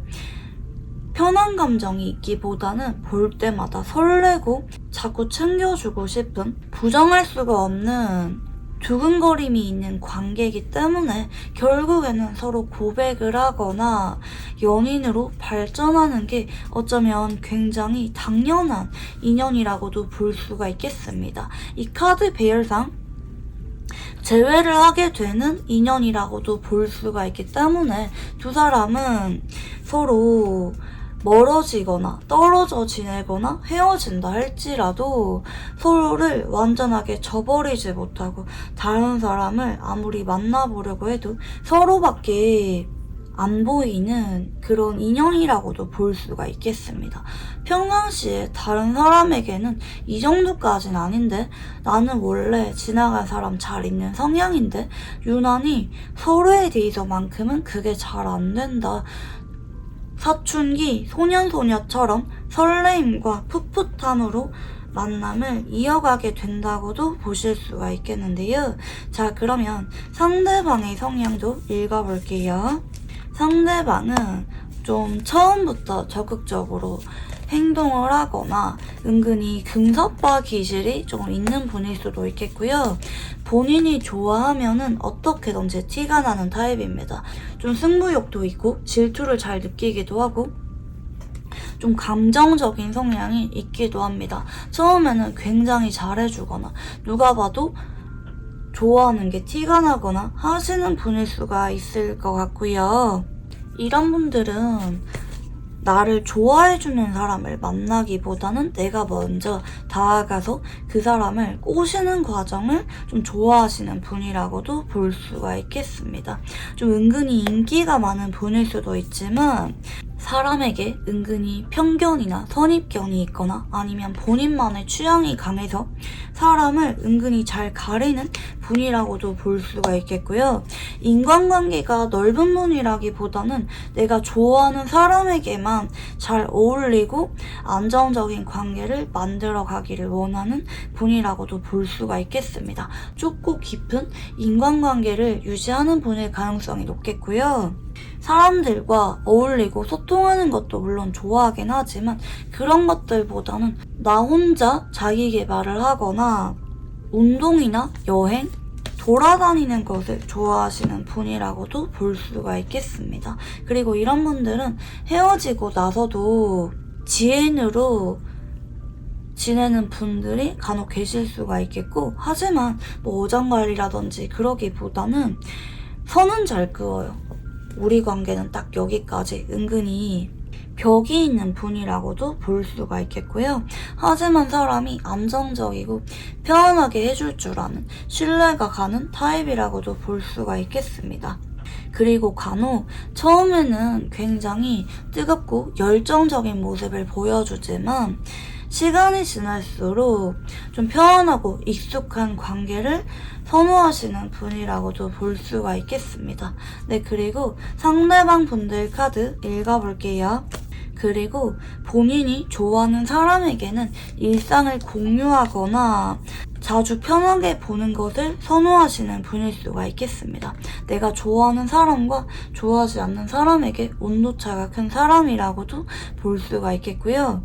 편한 감정이 있기보다는 볼 때마다 설레고 자꾸 챙겨주고 싶은 부정할 수가 없는 두근거림이 있는 관계이기 때문에 결국에는 서로 고백을 하거나 연인으로 발전하는 게 어쩌면 굉장히 당연한 인연이라고도 볼 수가 있겠습니다. 이 카드 배열상 재회를 하게 되는 인연이라고도 볼 수가 있기 때문에 두 사람은 서로 멀어지거나 떨어져 지내거나 헤어진다 할지라도 서로를 완전하게 저버리지 못하고 다른 사람을 아무리 만나보려고 해도 서로밖에 안 보이는 그런 인연이라고도 볼 수가 있겠습니다. 평상시에 다른 사람에게는 이 정도까지는 아닌데 나는 원래 지나갈 사람 잘 있는 성향인데 유난히 서로에 대해서만큼은 그게 잘 안 된다. 사춘기 소년소녀처럼 설레임과 풋풋함으로 만남을 이어가게 된다고도 보실 수가 있겠는데요. 자, 그러면 상대방의 성향도 읽어볼게요. 상대방은 좀 처음부터 적극적으로 행동을 하거나 은근히 금사빠 기질이 조금 있는 분일 수도 있겠고요. 본인이 좋아하면은 어떻게든지 티가 나는 타입입니다. 좀 승부욕도 있고 질투를 잘 느끼기도 하고 좀 감정적인 성향이 있기도 합니다. 처음에는 굉장히 잘해주거나 누가 봐도 좋아하는 게 티가 나거나 하시는 분일 수가 있을 것 같고요. 이런 분들은 나를 좋아해주는 사람을 만나기보다는 내가 먼저 다가가서 그 사람을 꼬시는 과정을 좀 좋아하시는 분이라고도 볼 수가 있겠습니다. 좀 은근히 인기가 많은 분일 수도 있지만 사람에게 은근히 편견이나 선입견이 있거나 아니면 본인만의 취향이 강해서 사람을 은근히 잘 가리는 분이라고도 볼 수가 있겠고요. 인간관계가 넓은 분이라기보다는 내가 좋아하는 사람에게만 잘 어울리고 안정적인 관계를 만들어 가기를 원하는 분이라고도 볼 수가 있겠습니다. 좁고 깊은 인간관계를 유지하는 분일 가능성이 높겠고요. 사람들과 어울리고 소통하는 것도 물론 좋아하긴 하지만 그런 것들보다는 나 혼자 자기 개발을 하거나 운동이나 여행, 돌아다니는 것을 좋아하시는 분이라고도 볼 수가 있겠습니다. 그리고 이런 분들은 헤어지고 나서도 지인으로 지내는 분들이 간혹 계실 수가 있겠고, 하지만 뭐 어장관리라든지 그러기보다는 선은 잘 그어요. 우리 관계는 딱 여기까지, 은근히 벽이 있는 분이라고도 볼 수가 있겠고요. 하지만 사람이 안정적이고 편안하게 해줄 줄 아는, 신뢰가 가는 타입이라고도 볼 수가 있겠습니다. 그리고 간혹 처음에는 굉장히 뜨겁고 열정적인 모습을 보여주지만 시간이 지날수록 좀 편안하고 익숙한 관계를 선호하시는 분이라고도 볼 수가 있겠습니다. 네, 그리고 상대방 분들 카드 읽어볼게요. 그리고 본인이 좋아하는 사람에게는 일상을 공유하거나 자주 편하게 보는 것을 선호하시는 분일 수가 있겠습니다. 내가 좋아하는 사람과 좋아하지 않는 사람에게 온도차가 큰 사람이라고도 볼 수가 있겠고요.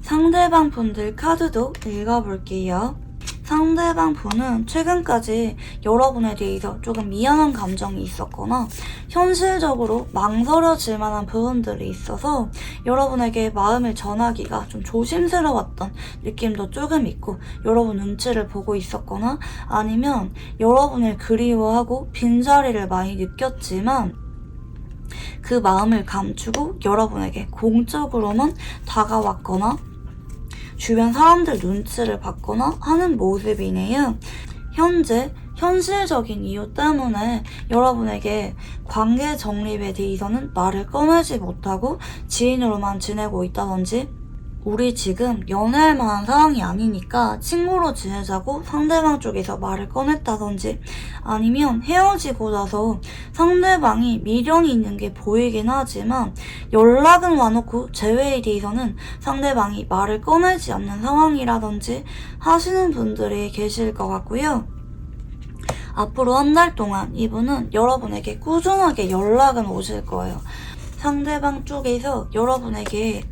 상대방 분들 카드도 읽어볼게요. 상대방 분은 최근까지 여러분에 대해서 조금 미안한 감정이 있었거나 현실적으로 망설여질 만한 부분들이 있어서 여러분에게 마음을 전하기가 좀 조심스러웠던 느낌도 조금 있고, 여러분 눈치를 보고 있었거나 아니면 여러분을 그리워하고 빈자리를 많이 느꼈지만 그 마음을 감추고 여러분에게 공적으로만 다가왔거나 주변 사람들 눈치를 받거나 하는 모습이네요. 현재 현실적인 이유 때문에 여러분에게 관계 정립에 대해서는 말을 꺼내지 못하고 지인으로만 지내고 있다든지, 우리 지금 연애할 만한 상황이 아니니까 친구로 지내자고 상대방 쪽에서 말을 꺼냈다든지, 아니면 헤어지고 나서 상대방이 미련이 있는 게 보이긴 하지만 연락은 와놓고 재회에 대해서는 상대방이 말을 꺼내지 않는 상황이라든지 하시는 분들이 계실 것 같고요. 앞으로 한 달 동안 이분은 여러분에게 꾸준하게 연락은 오실 거예요. 상대방 쪽에서 여러분에게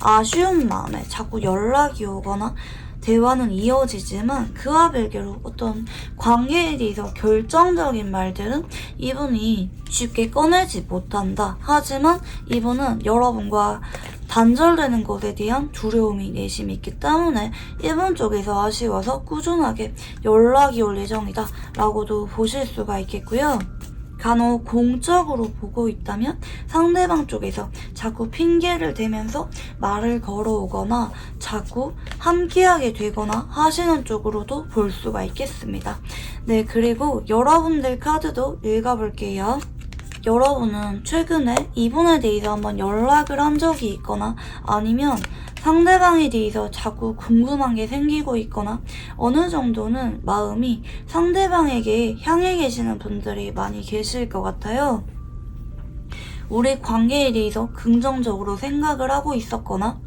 아쉬운 마음에 자꾸 연락이 오거나 대화는 이어지지만 그와 별개로 어떤 관계에 대해서 결정적인 말들은 이분이 쉽게 꺼내지 못한다. 하지만 이분은 여러분과 단절되는 것에 대한 두려움이 내심이 있기 때문에 이분 쪽에서 아쉬워서 꾸준하게 연락이 올 예정이다 라고도 보실 수가 있겠고요. 간혹 공적으로 보고 있다면 상대방 쪽에서 자꾸 핑계를 대면서 말을 걸어오거나 자꾸 함께하게 되거나 하시는 쪽으로도 볼 수가 있겠습니다. 네, 그리고 여러분들 카드도 읽어볼게요. 여러분은 최근에 이분에 대해서 한번 연락을 한 적이 있거나 아니면 상대방에 대해서 자꾸 궁금한 게 생기고 있거나 어느 정도는 마음이 상대방에게 향해 계시는 분들이 많이 계실 것 같아요. 우리 관계에 대해서 긍정적으로 생각을 하고 있었거나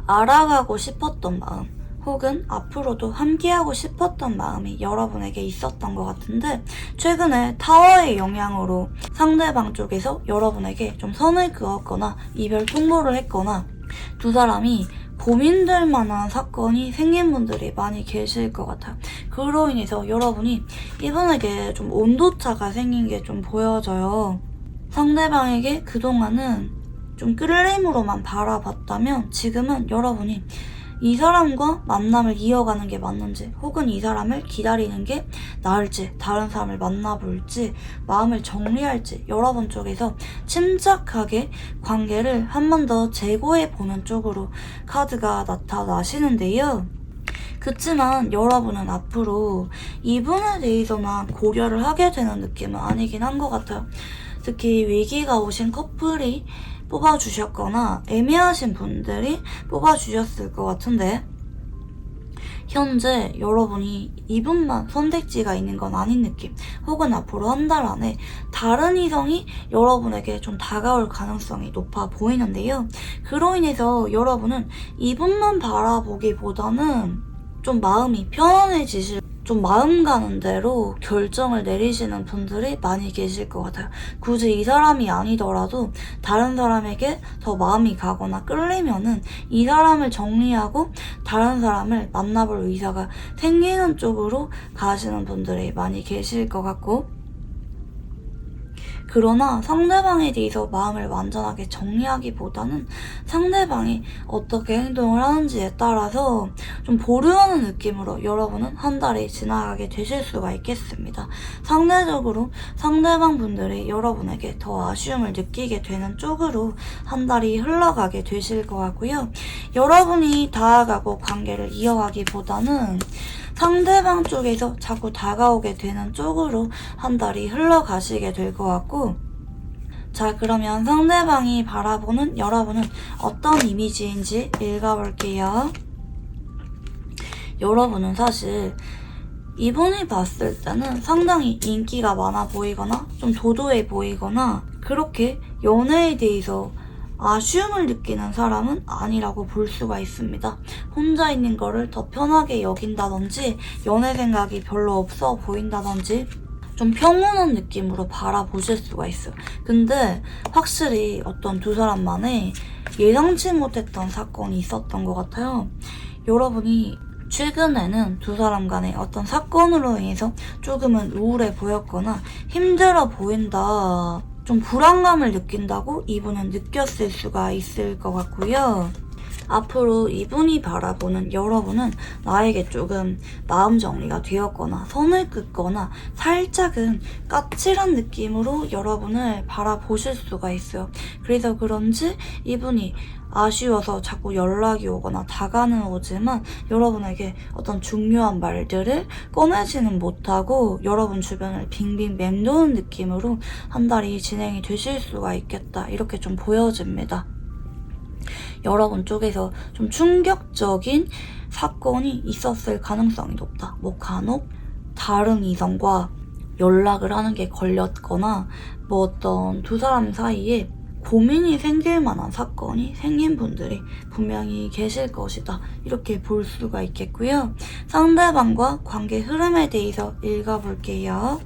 알아가고 싶었던 마음, 혹은 앞으로도 함께하고 싶었던 마음이 여러분에게 있었던 것 같은데, 최근에 타워의 영향으로 상대방 쪽에서 여러분에게 좀 선을 그었거나 이별 통보를 했거나 두 사람이 고민될 만한 사건이 생긴 분들이 많이 계실 것 같아요. 그로 인해서 여러분이 이분에게 좀 온도차가 생긴 게 좀 보여져요. 상대방에게 그동안은 좀 끌림으로만 바라봤다면 지금은 여러분이 이 사람과 만남을 이어가는 게 맞는지 혹은 이 사람을 기다리는 게 나을지 다른 사람을 만나볼지 마음을 정리할지 여러분 쪽에서 침착하게 관계를 한 번 더 재고해보는 쪽으로 카드가 나타나시는데요. 그치만 여러분은 앞으로 이분에 대해서만 고려를 하게 되는 느낌은 아니긴 한 것 같아요. 특히 위기가 오신 커플이 뽑아주셨거나 애매하신 분들이 뽑아주셨을 것 같은데 현재 여러분이 이분만 선택지가 있는 건 아닌 느낌 혹은 앞으로 한 달 안에 다른 이성이 여러분에게 좀 다가올 가능성이 높아 보이는데요. 그로 인해서 여러분은 이분만 바라보기보다는 좀 마음이 편안해지실 좀 마음 가는 대로 결정을 내리시는 분들이 많이 계실 것 같아요. 굳이 이 사람이 아니더라도 다른 사람에게 더 마음이 가거나 끌리면은 이 사람을 정리하고 다른 사람을 만나볼 의사가 생기는 쪽으로 가시는 분들이 많이 계실 것 같고 그러나 상대방에 대해서 마음을 완전하게 정리하기보다는 상대방이 어떻게 행동을 하는지에 따라서 좀 보류하는 느낌으로 여러분은 한 달이 지나가게 되실 수가 있겠습니다. 상대적으로 상대방 분들이 여러분에게 더 아쉬움을 느끼게 되는 쪽으로 한 달이 흘러가게 되실 것 같고요. 여러분이 다가가고 관계를 이어가기보다는 상대방 쪽에서 자꾸 다가오게 되는 쪽으로 한 달이 흘러가시게 될 것 같고 자 그러면 상대방이 바라보는 여러분은 어떤 이미지인지 읽어볼게요. 여러분은 사실 이분이 봤을 때는 상당히 인기가 많아 보이거나 좀 도도해 보이거나 그렇게 연애에 대해서 아쉬움을 느끼는 사람은 아니라고 볼 수가 있습니다. 혼자 있는 거를 더 편하게 여긴다든지 연애 생각이 별로 없어 보인다든지 좀 평온한 느낌으로 바라보실 수가 있어요. 근데 확실히 어떤 두 사람만의 예상치 못했던 사건이 있었던 것 같아요. 여러분이 최근에는 두 사람 간의 어떤 사건으로 인해서 조금은 우울해 보였거나 힘들어 보인다 좀 불안감을 느낀다고 이분은 느꼈을 수가 있을 것 같고요. 앞으로 이분이 바라보는 여러분은 나에게 조금 마음 정리가 되었거나 선을 긋거나 살짝은 까칠한 느낌으로 여러분을 바라보실 수가 있어요. 그래서 그런지 이분이 아쉬워서 자꾸 연락이 오거나 다가는 오지만 여러분에게 어떤 중요한 말들을 꺼내지는 못하고 여러분 주변을 빙빙 맴도는 느낌으로 한 달이 진행이 되실 수가 있겠다. 이렇게 좀 보여집니다. 여러분 쪽에서 좀 충격적인 사건이 있었을 가능성이 높다. 뭐 간혹 다른 이성과 연락을 하는 게 걸렸거나 뭐 어떤 두 사람 사이에 고민이 생길 만한 사건이 생긴 분들이 분명히 계실 것이다. 이렇게 볼 수가 있겠고요. 상대방과 관계 흐름에 대해서 읽어볼게요.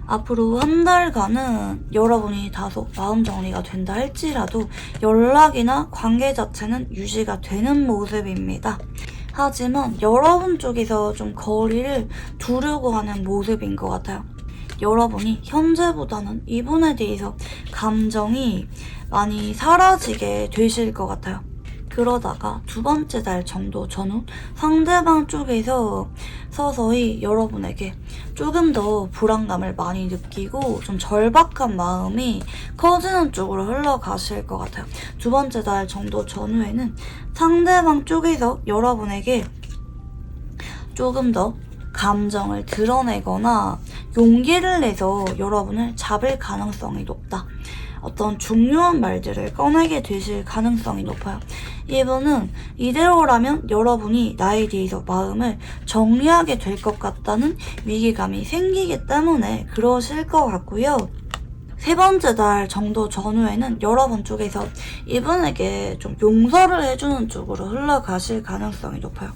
앞으로 한 달간은 여러분이 다소 마음 정리가 된다 할지라도 연락이나 관계 자체는 유지가 되는 모습입니다. 하지만 여러분 쪽에서 좀 거리를 두려고 하는 모습인 것 같아요. 여러분이 현재보다는 이분에 대해서 감정이 많이 사라지게 되실 것 같아요. 그러다가 두 번째 달 정도 전후 상대방 쪽에서 서서히 여러분에게 조금 더 불안감을 많이 느끼고 좀 절박한 마음이 커지는 쪽으로 흘러가실 것 같아요. 두 번째 달 정도 전후에는 상대방 쪽에서 여러분에게 조금 더 감정을 드러내거나 용기를 내서 여러분을 잡을 가능성이 높다. 어떤 중요한 말들을 꺼내게 되실 가능성이 높아요. 이분은 이대로라면 여러분이 나에 대해서 마음을 정리하게 될 것 같다는 위기감이 생기기 때문에 그러실 것 같고요. 세 번째 달 정도 전후에는 여러분 쪽에서 이분에게 좀 용서를 해주는 쪽으로 흘러가실 가능성이 높아요.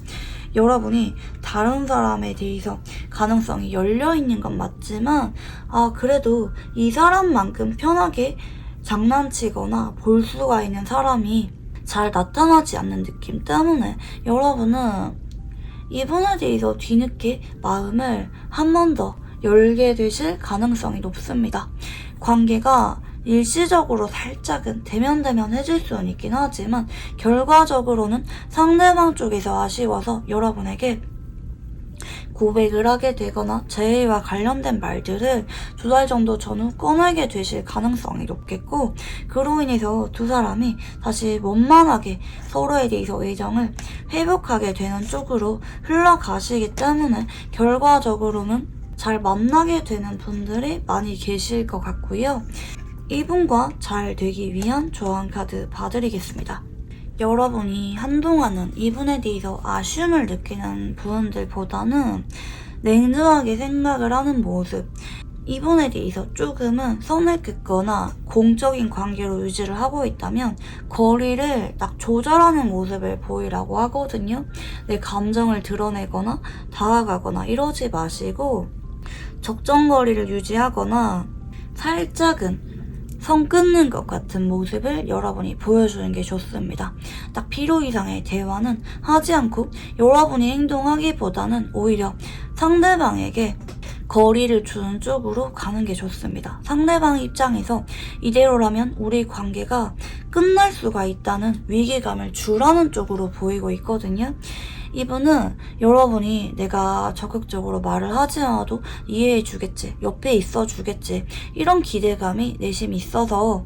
여러분이 다른 사람에 대해서 가능성이 열려있는 건 맞지만 그래도 이 사람만큼 편하게 장난치거나 볼 수가 있는 사람이 잘 나타나지 않는 느낌 때문에 여러분은 이분에 대해서 뒤늦게 마음을 한 번 더 열게 되실 가능성이 높습니다. 관계가 일시적으로 살짝은 대면대면해질 수는 있긴 하지만 결과적으로는 상대방 쪽에서 아쉬워서 여러분에게 고백을 하게 되거나 재회와 관련된 말들을 2달 정도 전후 꺼내게 되실 가능성이 높겠고, 그로 인해서 두 사람이 다시 원만하게 서로에 대해서 애정을 회복하게 되는 쪽으로 흘러가시기 때문에 결과적으로는 잘 만나게 되는 분들이 많이 계실 것 같고요. 이분과 잘 되기 위한 조언 카드 봐드리겠습니다. 여러분이 한동안은 이분에 대해서 아쉬움을 느끼는 부분들보다는 냉정하게 생각을 하는 모습, 이분에 대해서 조금은 선을 긋거나 공적인 관계로 유지를 하고 있다면 거리를 딱 조절하는 모습을 보이라고 하거든요. 내 감정을 드러내거나 다가가거나 이러지 마시고 적정거리를 유지하거나 살짝은 선 끊는 것 같은 모습을 여러분이 보여주는 게 좋습니다. 딱 필요 이상의 대화는 하지 않고 여러분이 행동하기보다는 오히려 상대방에게 거리를 주는 쪽으로 가는 게 좋습니다. 상대방 입장에서 이대로라면 우리 관계가 끝날 수가 있다는 위기감을 주라는 쪽으로 보이고 있거든요. 이분은 여러분이 내가 적극적으로 말을 하지 않아도 이해해 주겠지, 옆에 있어 주겠지, 이런 기대감이 내심 있어서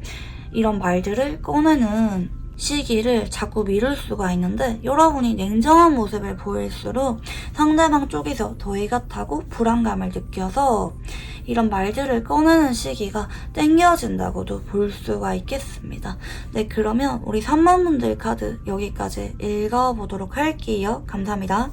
이런 말들을 꺼내는 시기를 자꾸 미룰 수가 있는데, 여러분이 냉정한 모습을 보일수록 상대방 쪽에서 더위가 타고 불안감을 느껴서 이런 말들을 꺼내는 시기가 땡겨진다고도 볼 수가 있겠습니다. 네, 그러면 우리 3번 분들 카드 여기까지 읽어보도록 할게요. 감사합니다.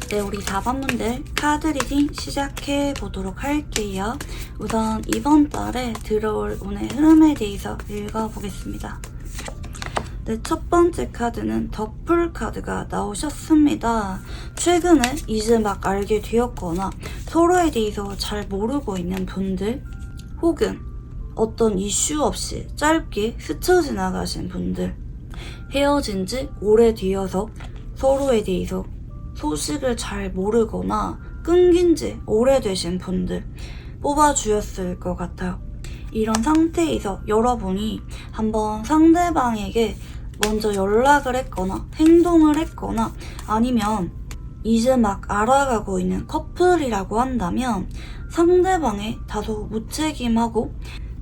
네, 우리 4번 분들 카드 리딩 시작해보도록 할게요. 우선 이번 달에 들어올 운의 흐름에 대해서 읽어보겠습니다. 네, 첫 번째 카드는 더풀 카드가 나오셨습니다. 최근에 이제 막 알게 되었거나 서로에 대해서 잘 모르고 있는 분들, 혹은 어떤 이슈 없이 짧게 스쳐 지나가신 분들, 헤어진 지 오래되어서 서로에 대해서 소식을 잘 모르거나 끊긴 지 오래되신 분들 뽑아주셨을 것 같아요. 이런 상태에서 여러분이 한번 상대방에게 먼저 연락을 했거나 행동을 했거나 아니면 이제 막 알아가고 있는 커플이라고 한다면 상대방의 다소 무책임하고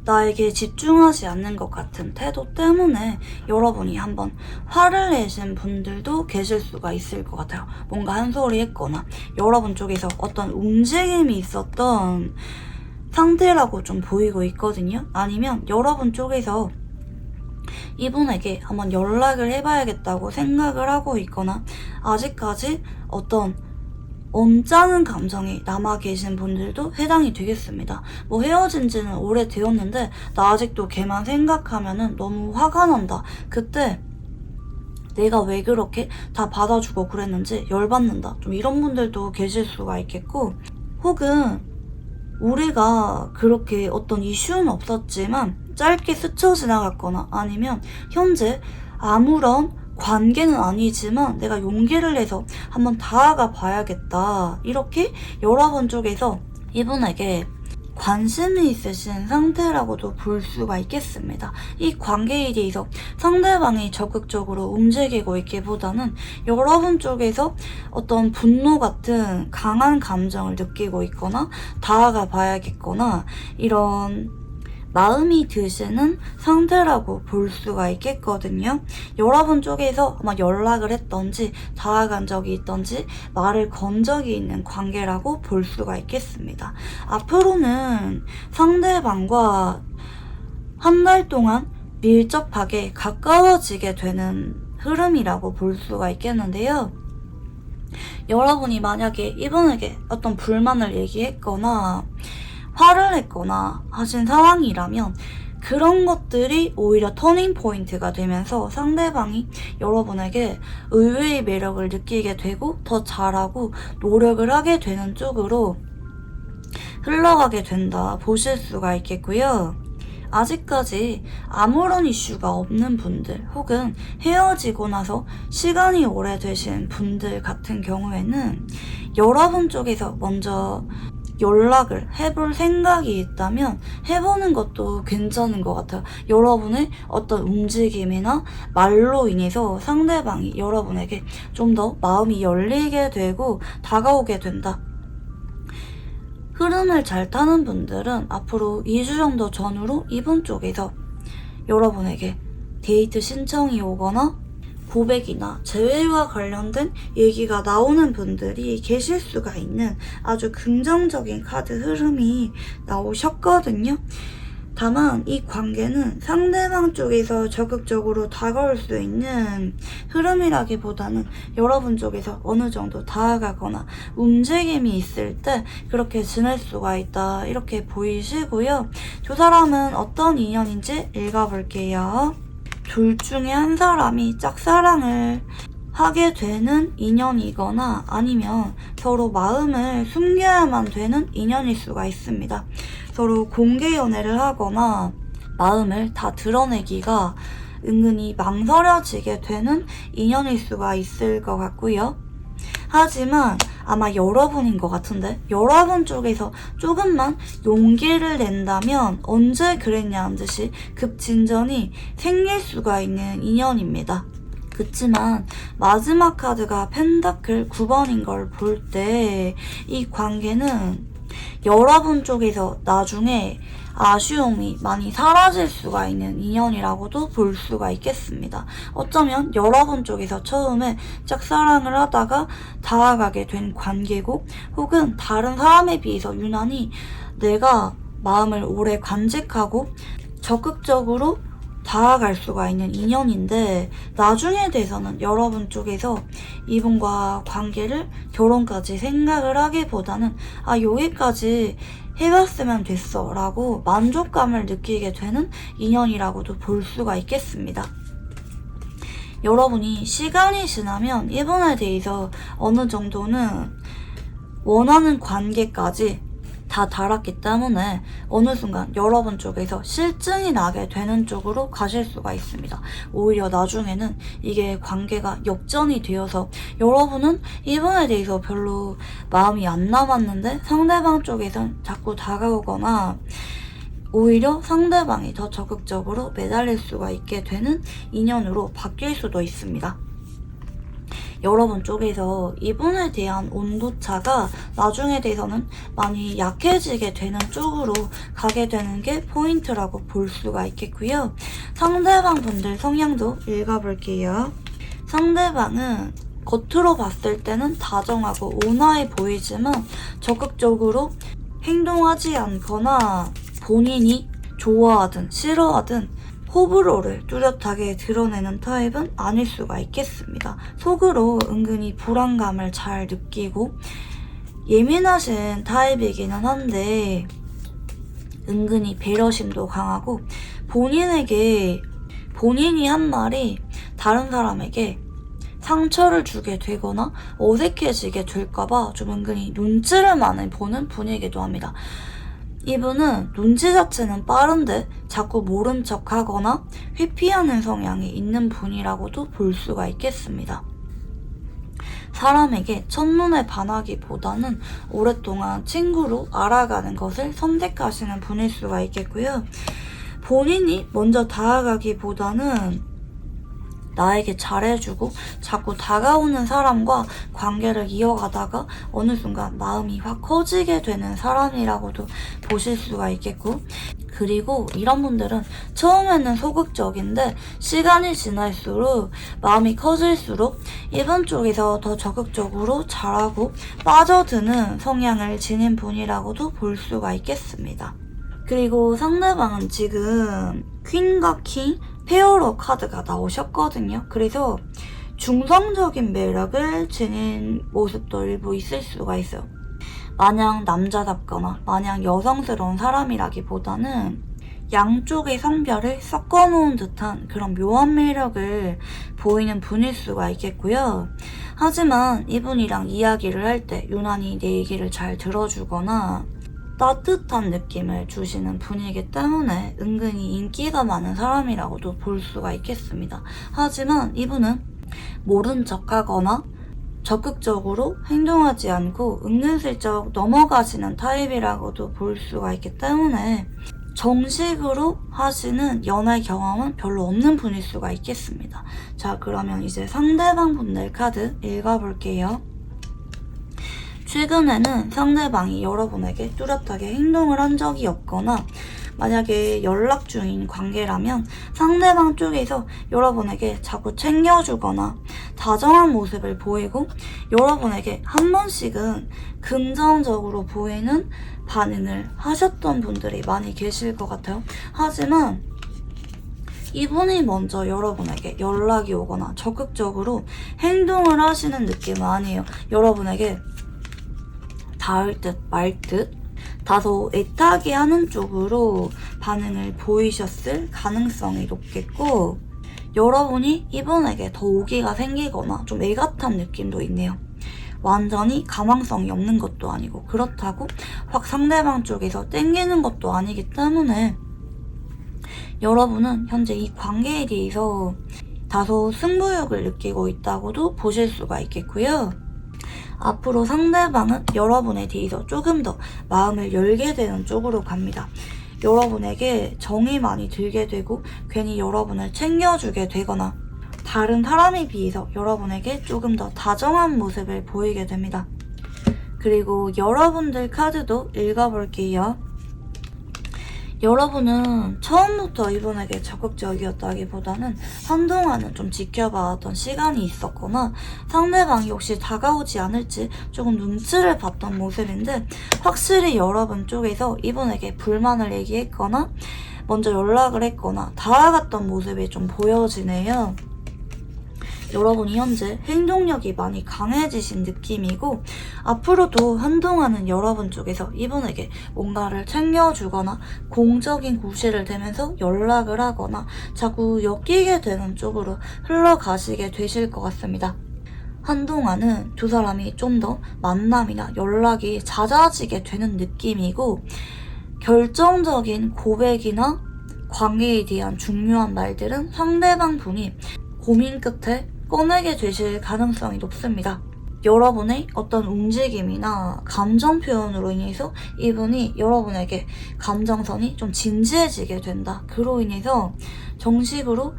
나에게 집중하지 않는 것 같은 태도 때문에 여러분이 한번 화를 내신 분들도 계실 수가 있을 것 같아요. 뭔가 한 소리 했거나 여러분 쪽에서 어떤 움직임이 있었던 상태라고 좀 보이고 있거든요. 아니면 여러분 쪽에서 이분에게 한번 연락을 해봐야겠다고 생각을 하고 있거나 아직까지 어떤 언짢은 감정이 남아 계신 분들도 해당이 되겠습니다. 뭐 헤어진 지는 오래되었는데 나 아직도 걔만 생각하면은 너무 화가 난다. 그때 내가 왜 그렇게 다 받아주고 그랬는지 열받는다. 좀 이런 분들도 계실 수가 있겠고, 혹은 우리가 그렇게 어떤 이슈는 없었지만 짧게 스쳐 지나갔거나 아니면 현재 아무런 관계는 아니지만 내가 용기를 내서 한번 다가가 봐야겠다, 이렇게 여러분 쪽에서 이분에게 관심이 있으신 상태라고도 볼 수가 있겠습니다. 이 관계에 대해서 상대방이 적극적으로 움직이고 있기보다는 여러분 쪽에서 어떤 분노 같은 강한 감정을 느끼고 있거나 다가가 봐야겠거나 이런 마음이 드시는 상태라고 볼 수가 있겠거든요. 여러분 쪽에서 아마 연락을 했던지 다가간 적이 있던지 말을 건 적이 있는 관계라고 볼 수가 있겠습니다. 앞으로는 상대방과 한 달 동안 밀접하게 가까워지게 되는 흐름이라고 볼 수가 있겠는데요. 여러분이 만약에 이분에게 어떤 불만을 얘기했거나 화를 냈거나 하신 상황이라면 그런 것들이 오히려 터닝 포인트가 되면서 상대방이 여러분에게 의외의 매력을 느끼게 되고 더 잘하고 노력을 하게 되는 쪽으로 흘러가게 된다 보실 수가 있겠고요. 아직까지 아무런 이슈가 없는 분들 혹은 헤어지고 나서 시간이 오래되신 분들 같은 경우에는 여러분 쪽에서 먼저 연락을 해볼 생각이 있다면 해보는 것도 괜찮은 것 같아요. 여러분의 어떤 움직임이나 말로 인해서 상대방이 여러분에게 좀 더 마음이 열리게 되고 다가오게 된다. 흐름을 잘 타는 분들은 앞으로 2주 정도 전후로 이분 쪽에서 여러분에게 데이트 신청이 오거나 고백이나 재회와 관련된 얘기가 나오는 분들이 계실 수가 있는 아주 긍정적인 카드 흐름이 나오셨거든요. 다만 이 관계는 상대방 쪽에서 적극적으로 다가올 수 있는 흐름이라기보다는 여러분 쪽에서 어느 정도 다가가거나 움직임이 있을 때 그렇게 지낼 수가 있다, 이렇게 보이시고요. 두 사람은 어떤 인연인지 읽어볼게요. 둘 중에 한 사람이 짝사랑을 하게 되는 인연이거나 아니면 서로 마음을 숨겨야만 되는 인연일 수가 있습니다. 서로 공개 연애를 하거나 마음을 다 드러내기가 은근히 망설여지게 되는 인연일 수가 있을 것 같고요. 하지만 아마 여러분인 것 같은데 여러분 쪽에서 조금만 용기를 낸다면 언제 그랬냐는 듯이 급진전이 생길 수가 있는 인연입니다. 그치만 마지막 카드가 펜타클 9번인 걸 볼 때 이 관계는 여러분 쪽에서 나중에 아쉬움이 많이 사라질 수가 있는 인연이라고도 볼 수가 있겠습니다. 어쩌면 여러분 쪽에서 처음에 짝사랑을 하다가 다가가게 된 관계고 혹은 다른 사람에 비해서 유난히 내가 마음을 오래 간직하고 적극적으로 다가갈 수가 있는 인연인데 나중에 돼서는 여러분 쪽에서 이분과 관계를 결혼까지 생각을 하기보다는 여기까지 해봤으면 됐어 라고 만족감을 느끼게 되는 인연이라고도 볼 수가 있겠습니다. 여러분이 시간이 지나면 이분에 대해서 어느 정도는 원하는 관계까지 다 달았기 때문에 어느 순간 여러분 쪽에서 실증이 나게 되는 쪽으로 가실 수가 있습니다. 오히려 나중에는 이게 관계가 역전이 되어서 여러분은 이분에 대해서 별로 마음이 안 남았는데 상대방 쪽에선 자꾸 다가오거나 오히려 상대방이 더 적극적으로 매달릴 수가 있게 되는 인연으로 바뀔 수도 있습니다. 여러분 쪽에서 이분에 대한 온도차가 나중에 돼서는 많이 약해지게 되는 쪽으로 가게 되는 게 포인트라고 볼 수가 있겠고요. 상대방 분들 성향도 읽어볼게요. 상대방은 겉으로 봤을 때는 다정하고 온화해 보이지만 적극적으로 행동하지 않거나 본인이 좋아하든 싫어하든 호불호를 뚜렷하게 드러내는 타입은 아닐 수가 있겠습니다. 속으로 은근히 불안감을 잘 느끼고 예민하신 타입이기는 한데 은근히 배려심도 강하고 본인이 한 말이 다른 사람에게 상처를 주게 되거나 어색해지게 될까봐 좀 은근히 눈치를 많이 보는 분이기도 합니다. 이분은 눈치 자체는 빠른데 자꾸 모른 척하거나 회피하는 성향이 있는 분이라고도 볼 수가 있겠습니다. 사람에게 첫눈에 반하기보다는 오랫동안 친구로 알아가는 것을 선택하시는 분일 수가 있겠고요. 본인이 먼저 다가가기보다는 나에게 잘해주고 자꾸 다가오는 사람과 관계를 이어가다가 어느 순간 마음이 확 커지게 되는 사람이라고도 보실 수가 있겠고, 그리고 이런 분들은 처음에는 소극적인데 시간이 지날수록 마음이 커질수록 이분 쪽에서 더 적극적으로 잘하고 빠져드는 성향을 지닌 분이라고도 볼 수가 있겠습니다. 그리고 상대방은 지금 퀸과 킹 페어러 카드가 나오셨거든요. 그래서 중성적인 매력을 지닌 모습도 일부 있을 수가 있어요. 마냥 남자답거나 마냥 여성스러운 사람이라기보다는 양쪽의 성별을 섞어놓은 듯한 그런 묘한 매력을 보이는 분일 수가 있겠고요. 하지만 이분이랑 이야기를 할 때 유난히 내 얘기를 잘 들어주거나 따뜻한 느낌을 주시는 분이기 때문에 은근히 인기가 많은 사람이라고도 볼 수가 있겠습니다. 하지만 이분은 모른 척하거나 적극적으로 행동하지 않고 은근슬쩍 넘어가시는 타입이라고도 볼 수가 있기 때문에 정식으로 하시는 연애 경험은 별로 없는 분일 수가 있겠습니다. 자, 그러면 이제 상대방 분들 카드 읽어볼게요. 최근에는 상대방이 여러분에게 뚜렷하게 행동을 한 적이 없거나 만약에 연락 중인 관계라면 상대방 쪽에서 여러분에게 자꾸 챙겨주거나 다정한 모습을 보이고 여러분에게 한 번씩은 긍정적으로 보이는 반응을 하셨던 분들이 많이 계실 것 같아요. 하지만 이분이 먼저 여러분에게 연락이 오거나 적극적으로 행동을 하시는 느낌은 아니에요. 여러분에게 닿을 듯 말 듯 다소 애타게 하는 쪽으로 반응을 보이셨을 가능성이 높겠고, 여러분이 이분에게 더 오기가 생기거나 좀 애같한 느낌도 있네요. 완전히 가망성이 없는 것도 아니고 그렇다고 확 상대방 쪽에서 땡기는 것도 아니기 때문에 여러분은 현재 이 관계에 대해서 다소 승부욕을 느끼고 있다고도 보실 수가 있겠고요. 앞으로 상대방은 여러분에 대해서 조금 더 마음을 열게 되는 쪽으로 갑니다. 여러분에게 정이 많이 들게 되고 괜히 여러분을 챙겨주게 되거나 다른 사람에 비해서 여러분에게 조금 더 다정한 모습을 보이게 됩니다. 그리고 여러분들 카드도 읽어볼게요. 여러분은 처음부터 이분에게 적극적이었다기보다는 한동안은 좀 지켜봐왔던 시간이 있었거나 상대방이 혹시 다가오지 않을지 조금 눈치를 봤던 모습인데, 확실히 여러분 쪽에서 이분에게 불만을 얘기했거나 먼저 연락을 했거나 다가갔던 모습이 좀 보여지네요. 여러분이 현재 행동력이 많이 강해지신 느낌이고, 앞으로도 한동안은 여러분 쪽에서 이분에게 뭔가를 챙겨주거나 공적인 구실을 대면서 연락을 하거나 자꾸 엮이게 되는 쪽으로 흘러가시게 되실 것 같습니다. 한동안은 두 사람이 좀 더 만남이나 연락이 잦아지게 되는 느낌이고, 결정적인 고백이나 관계에 대한 중요한 말들은 상대방 분이 고민 끝에 꺼내게 되실 가능성이 높습니다. 여러분의 어떤 움직임이나 감정 표현으로 인해서 이분이 여러분에게 감정선이 좀 진지해지게 된다. 그로 인해서 정식으로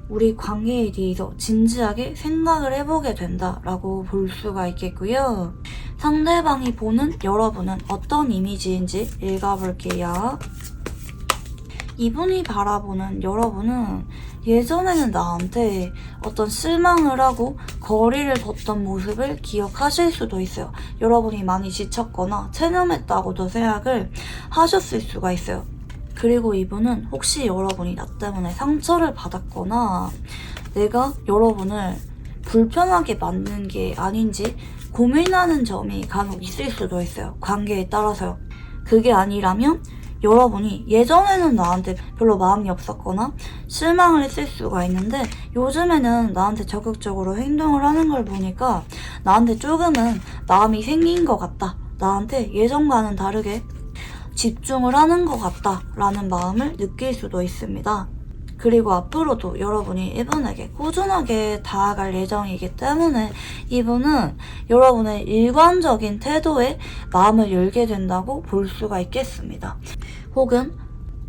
우리 관계에 대해서 진지하게 생각을 해보게 된다라고 볼 수가 있겠고요. 상대방이 보는 여러분은 어떤 이미지인지 읽어볼게요. 이분이 바라보는 여러분은 예전에는 나한테 어떤 실망을 하고 거리를 뒀던 모습을 기억하실 수도 있어요. 여러분이 많이 지쳤거나 체념했다고도 생각을 하셨을 수가 있어요. 그리고 이분은 혹시 여러분이 나 때문에 상처를 받았거나 내가 여러분을 불편하게 만든 게 아닌지 고민하는 점이 간혹 있을 수도 있어요. 관계에 따라서요. 그게 아니라면 여러분이 예전에는 나한테 별로 마음이 없었거나 실망을 했을 수가 있는데 요즘에는 나한테 적극적으로 행동을 하는 걸 보니까 나한테 조금은 마음이 생긴 것 같다. 나한테 예전과는 다르게 집중을 하는 것 같다 라는 마음을 느낄 수도 있습니다. 그리고 앞으로도 여러분이 이분에게 꾸준하게 다가갈 예정이기 때문에 이분은 여러분의 일관적인 태도에 마음을 열게 된다고 볼 수가 있겠습니다. 혹은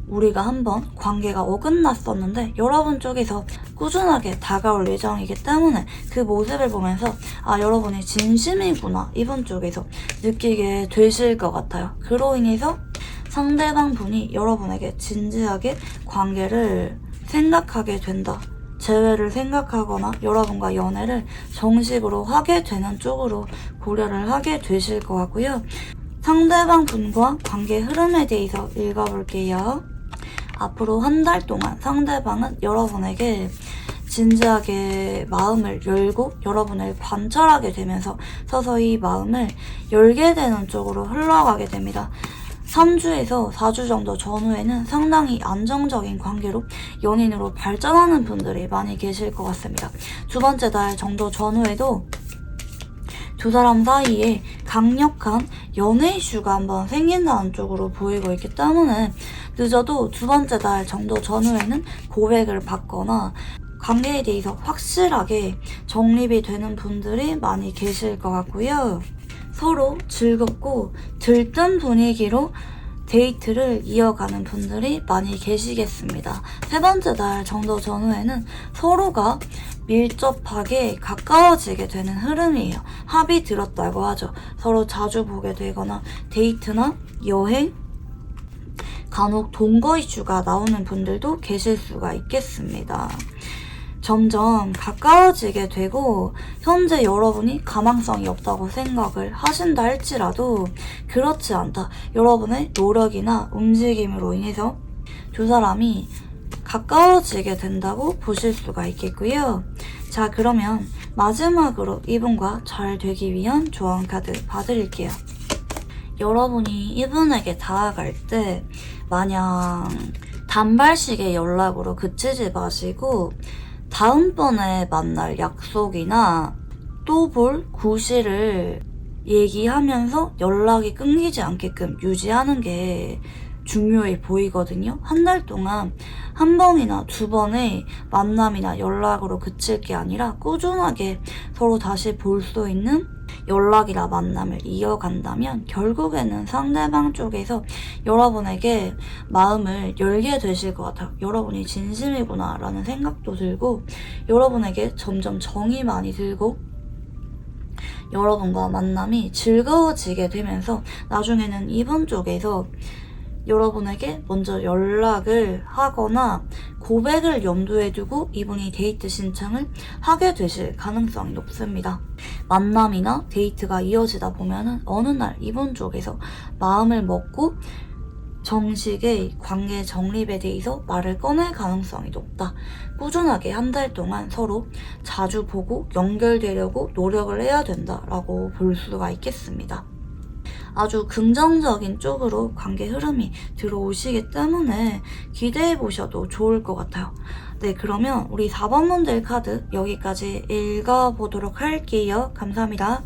우리가 한번 관계가 어긋났었는데 여러분 쪽에서 꾸준하게 다가올 예정이기 때문에 그 모습을 보면서 아, 여러분이 진심이구나 이분 쪽에서 느끼게 되실 것 같아요. 그로 인해서 상대방 분이 여러분에게 진지하게 관계를 생각하게 된다. 재회를 생각하거나 여러분과 연애를 정식으로 하게 되는 쪽으로 고려를 하게 되실 것 같고요. 상대방 분과 관계 흐름에 대해서 읽어볼게요. 앞으로 한 달 동안 상대방은 여러분에게 진지하게 마음을 열고 여러분을 관찰하게 되면서 서서히 마음을 열게 되는 쪽으로 흘러가게 됩니다. 3주에서 4주 정도 전후에는 상당히 안정적인 관계로 연인으로 발전하는 분들이 많이 계실 것 같습니다. 두 번째 달 정도 전후에도 두 사람 사이에 강력한 연애 이슈가 한번 생긴다는 쪽으로 보이고 있기 때문에 늦어도 두 번째 달 정도 전후에는 고백을 받거나 관계에 대해서 확실하게 정립이 되는 분들이 많이 계실 것 같고요. 서로 즐겁고 들뜬 분위기로 데이트를 이어가는 분들이 많이 계시겠습니다. 세 번째 달 정도 전후에는 서로가 밀접하게 가까워지게 되는 흐름이에요. 합이 들었다고 하죠. 서로 자주 보게 되거나 데이트나 여행, 간혹 동거 이슈가 나오는 분들도 계실 수가 있겠습니다. 점점 가까워지게 되고 현재 여러분이 가망성이 없다고 생각을 하신다 할지라도 그렇지 않다. 여러분의 노력이나 움직임으로 인해서 두 사람이 가까워지게 된다고 보실 수가 있겠고요. 자, 그러면 마지막으로 이분과 잘 되기 위한 조언 카드 봐드릴게요. 여러분이 이분에게 다가갈 때 마냥 단발식의 연락으로 그치지 마시고 다음번에 만날 약속이나 또 볼 구실을 얘기하면서 연락이 끊기지 않게끔 유지하는 게 중요해 보이거든요. 한 달 동안 한 번이나 두 번의 만남이나 연락으로 그칠 게 아니라 꾸준하게 서로 다시 볼 수 있는 연락이나 만남을 이어간다면 결국에는 상대방 쪽에서 여러분에게 마음을 열게 되실 것 같아요. 여러분이 진심이구나 라는 생각도 들고 여러분에게 점점 정이 많이 들고 여러분과 만남이 즐거워지게 되면서 나중에는 이분 쪽에서 여러분에게 먼저 연락을 하거나 고백을 염두에 두고 이분이 데이트 신청을 하게 되실 가능성이 높습니다. 만남이나 데이트가 이어지다 보면은 어느 날 이분 쪽에서 마음을 먹고 정식의 관계 정립에 대해서 말을 꺼낼 가능성이 높다. 꾸준하게 한 달 동안 서로 자주 보고 연결되려고 노력을 해야 된다라고 볼 수가 있겠습니다. 아주 긍정적인 쪽으로 관계 흐름이 들어오시기 때문에 기대해 보셔도 좋을 것 같아요. 네, 그러면 우리 4번 문제 카드 여기까지 읽어보도록 할게요. 감사합니다.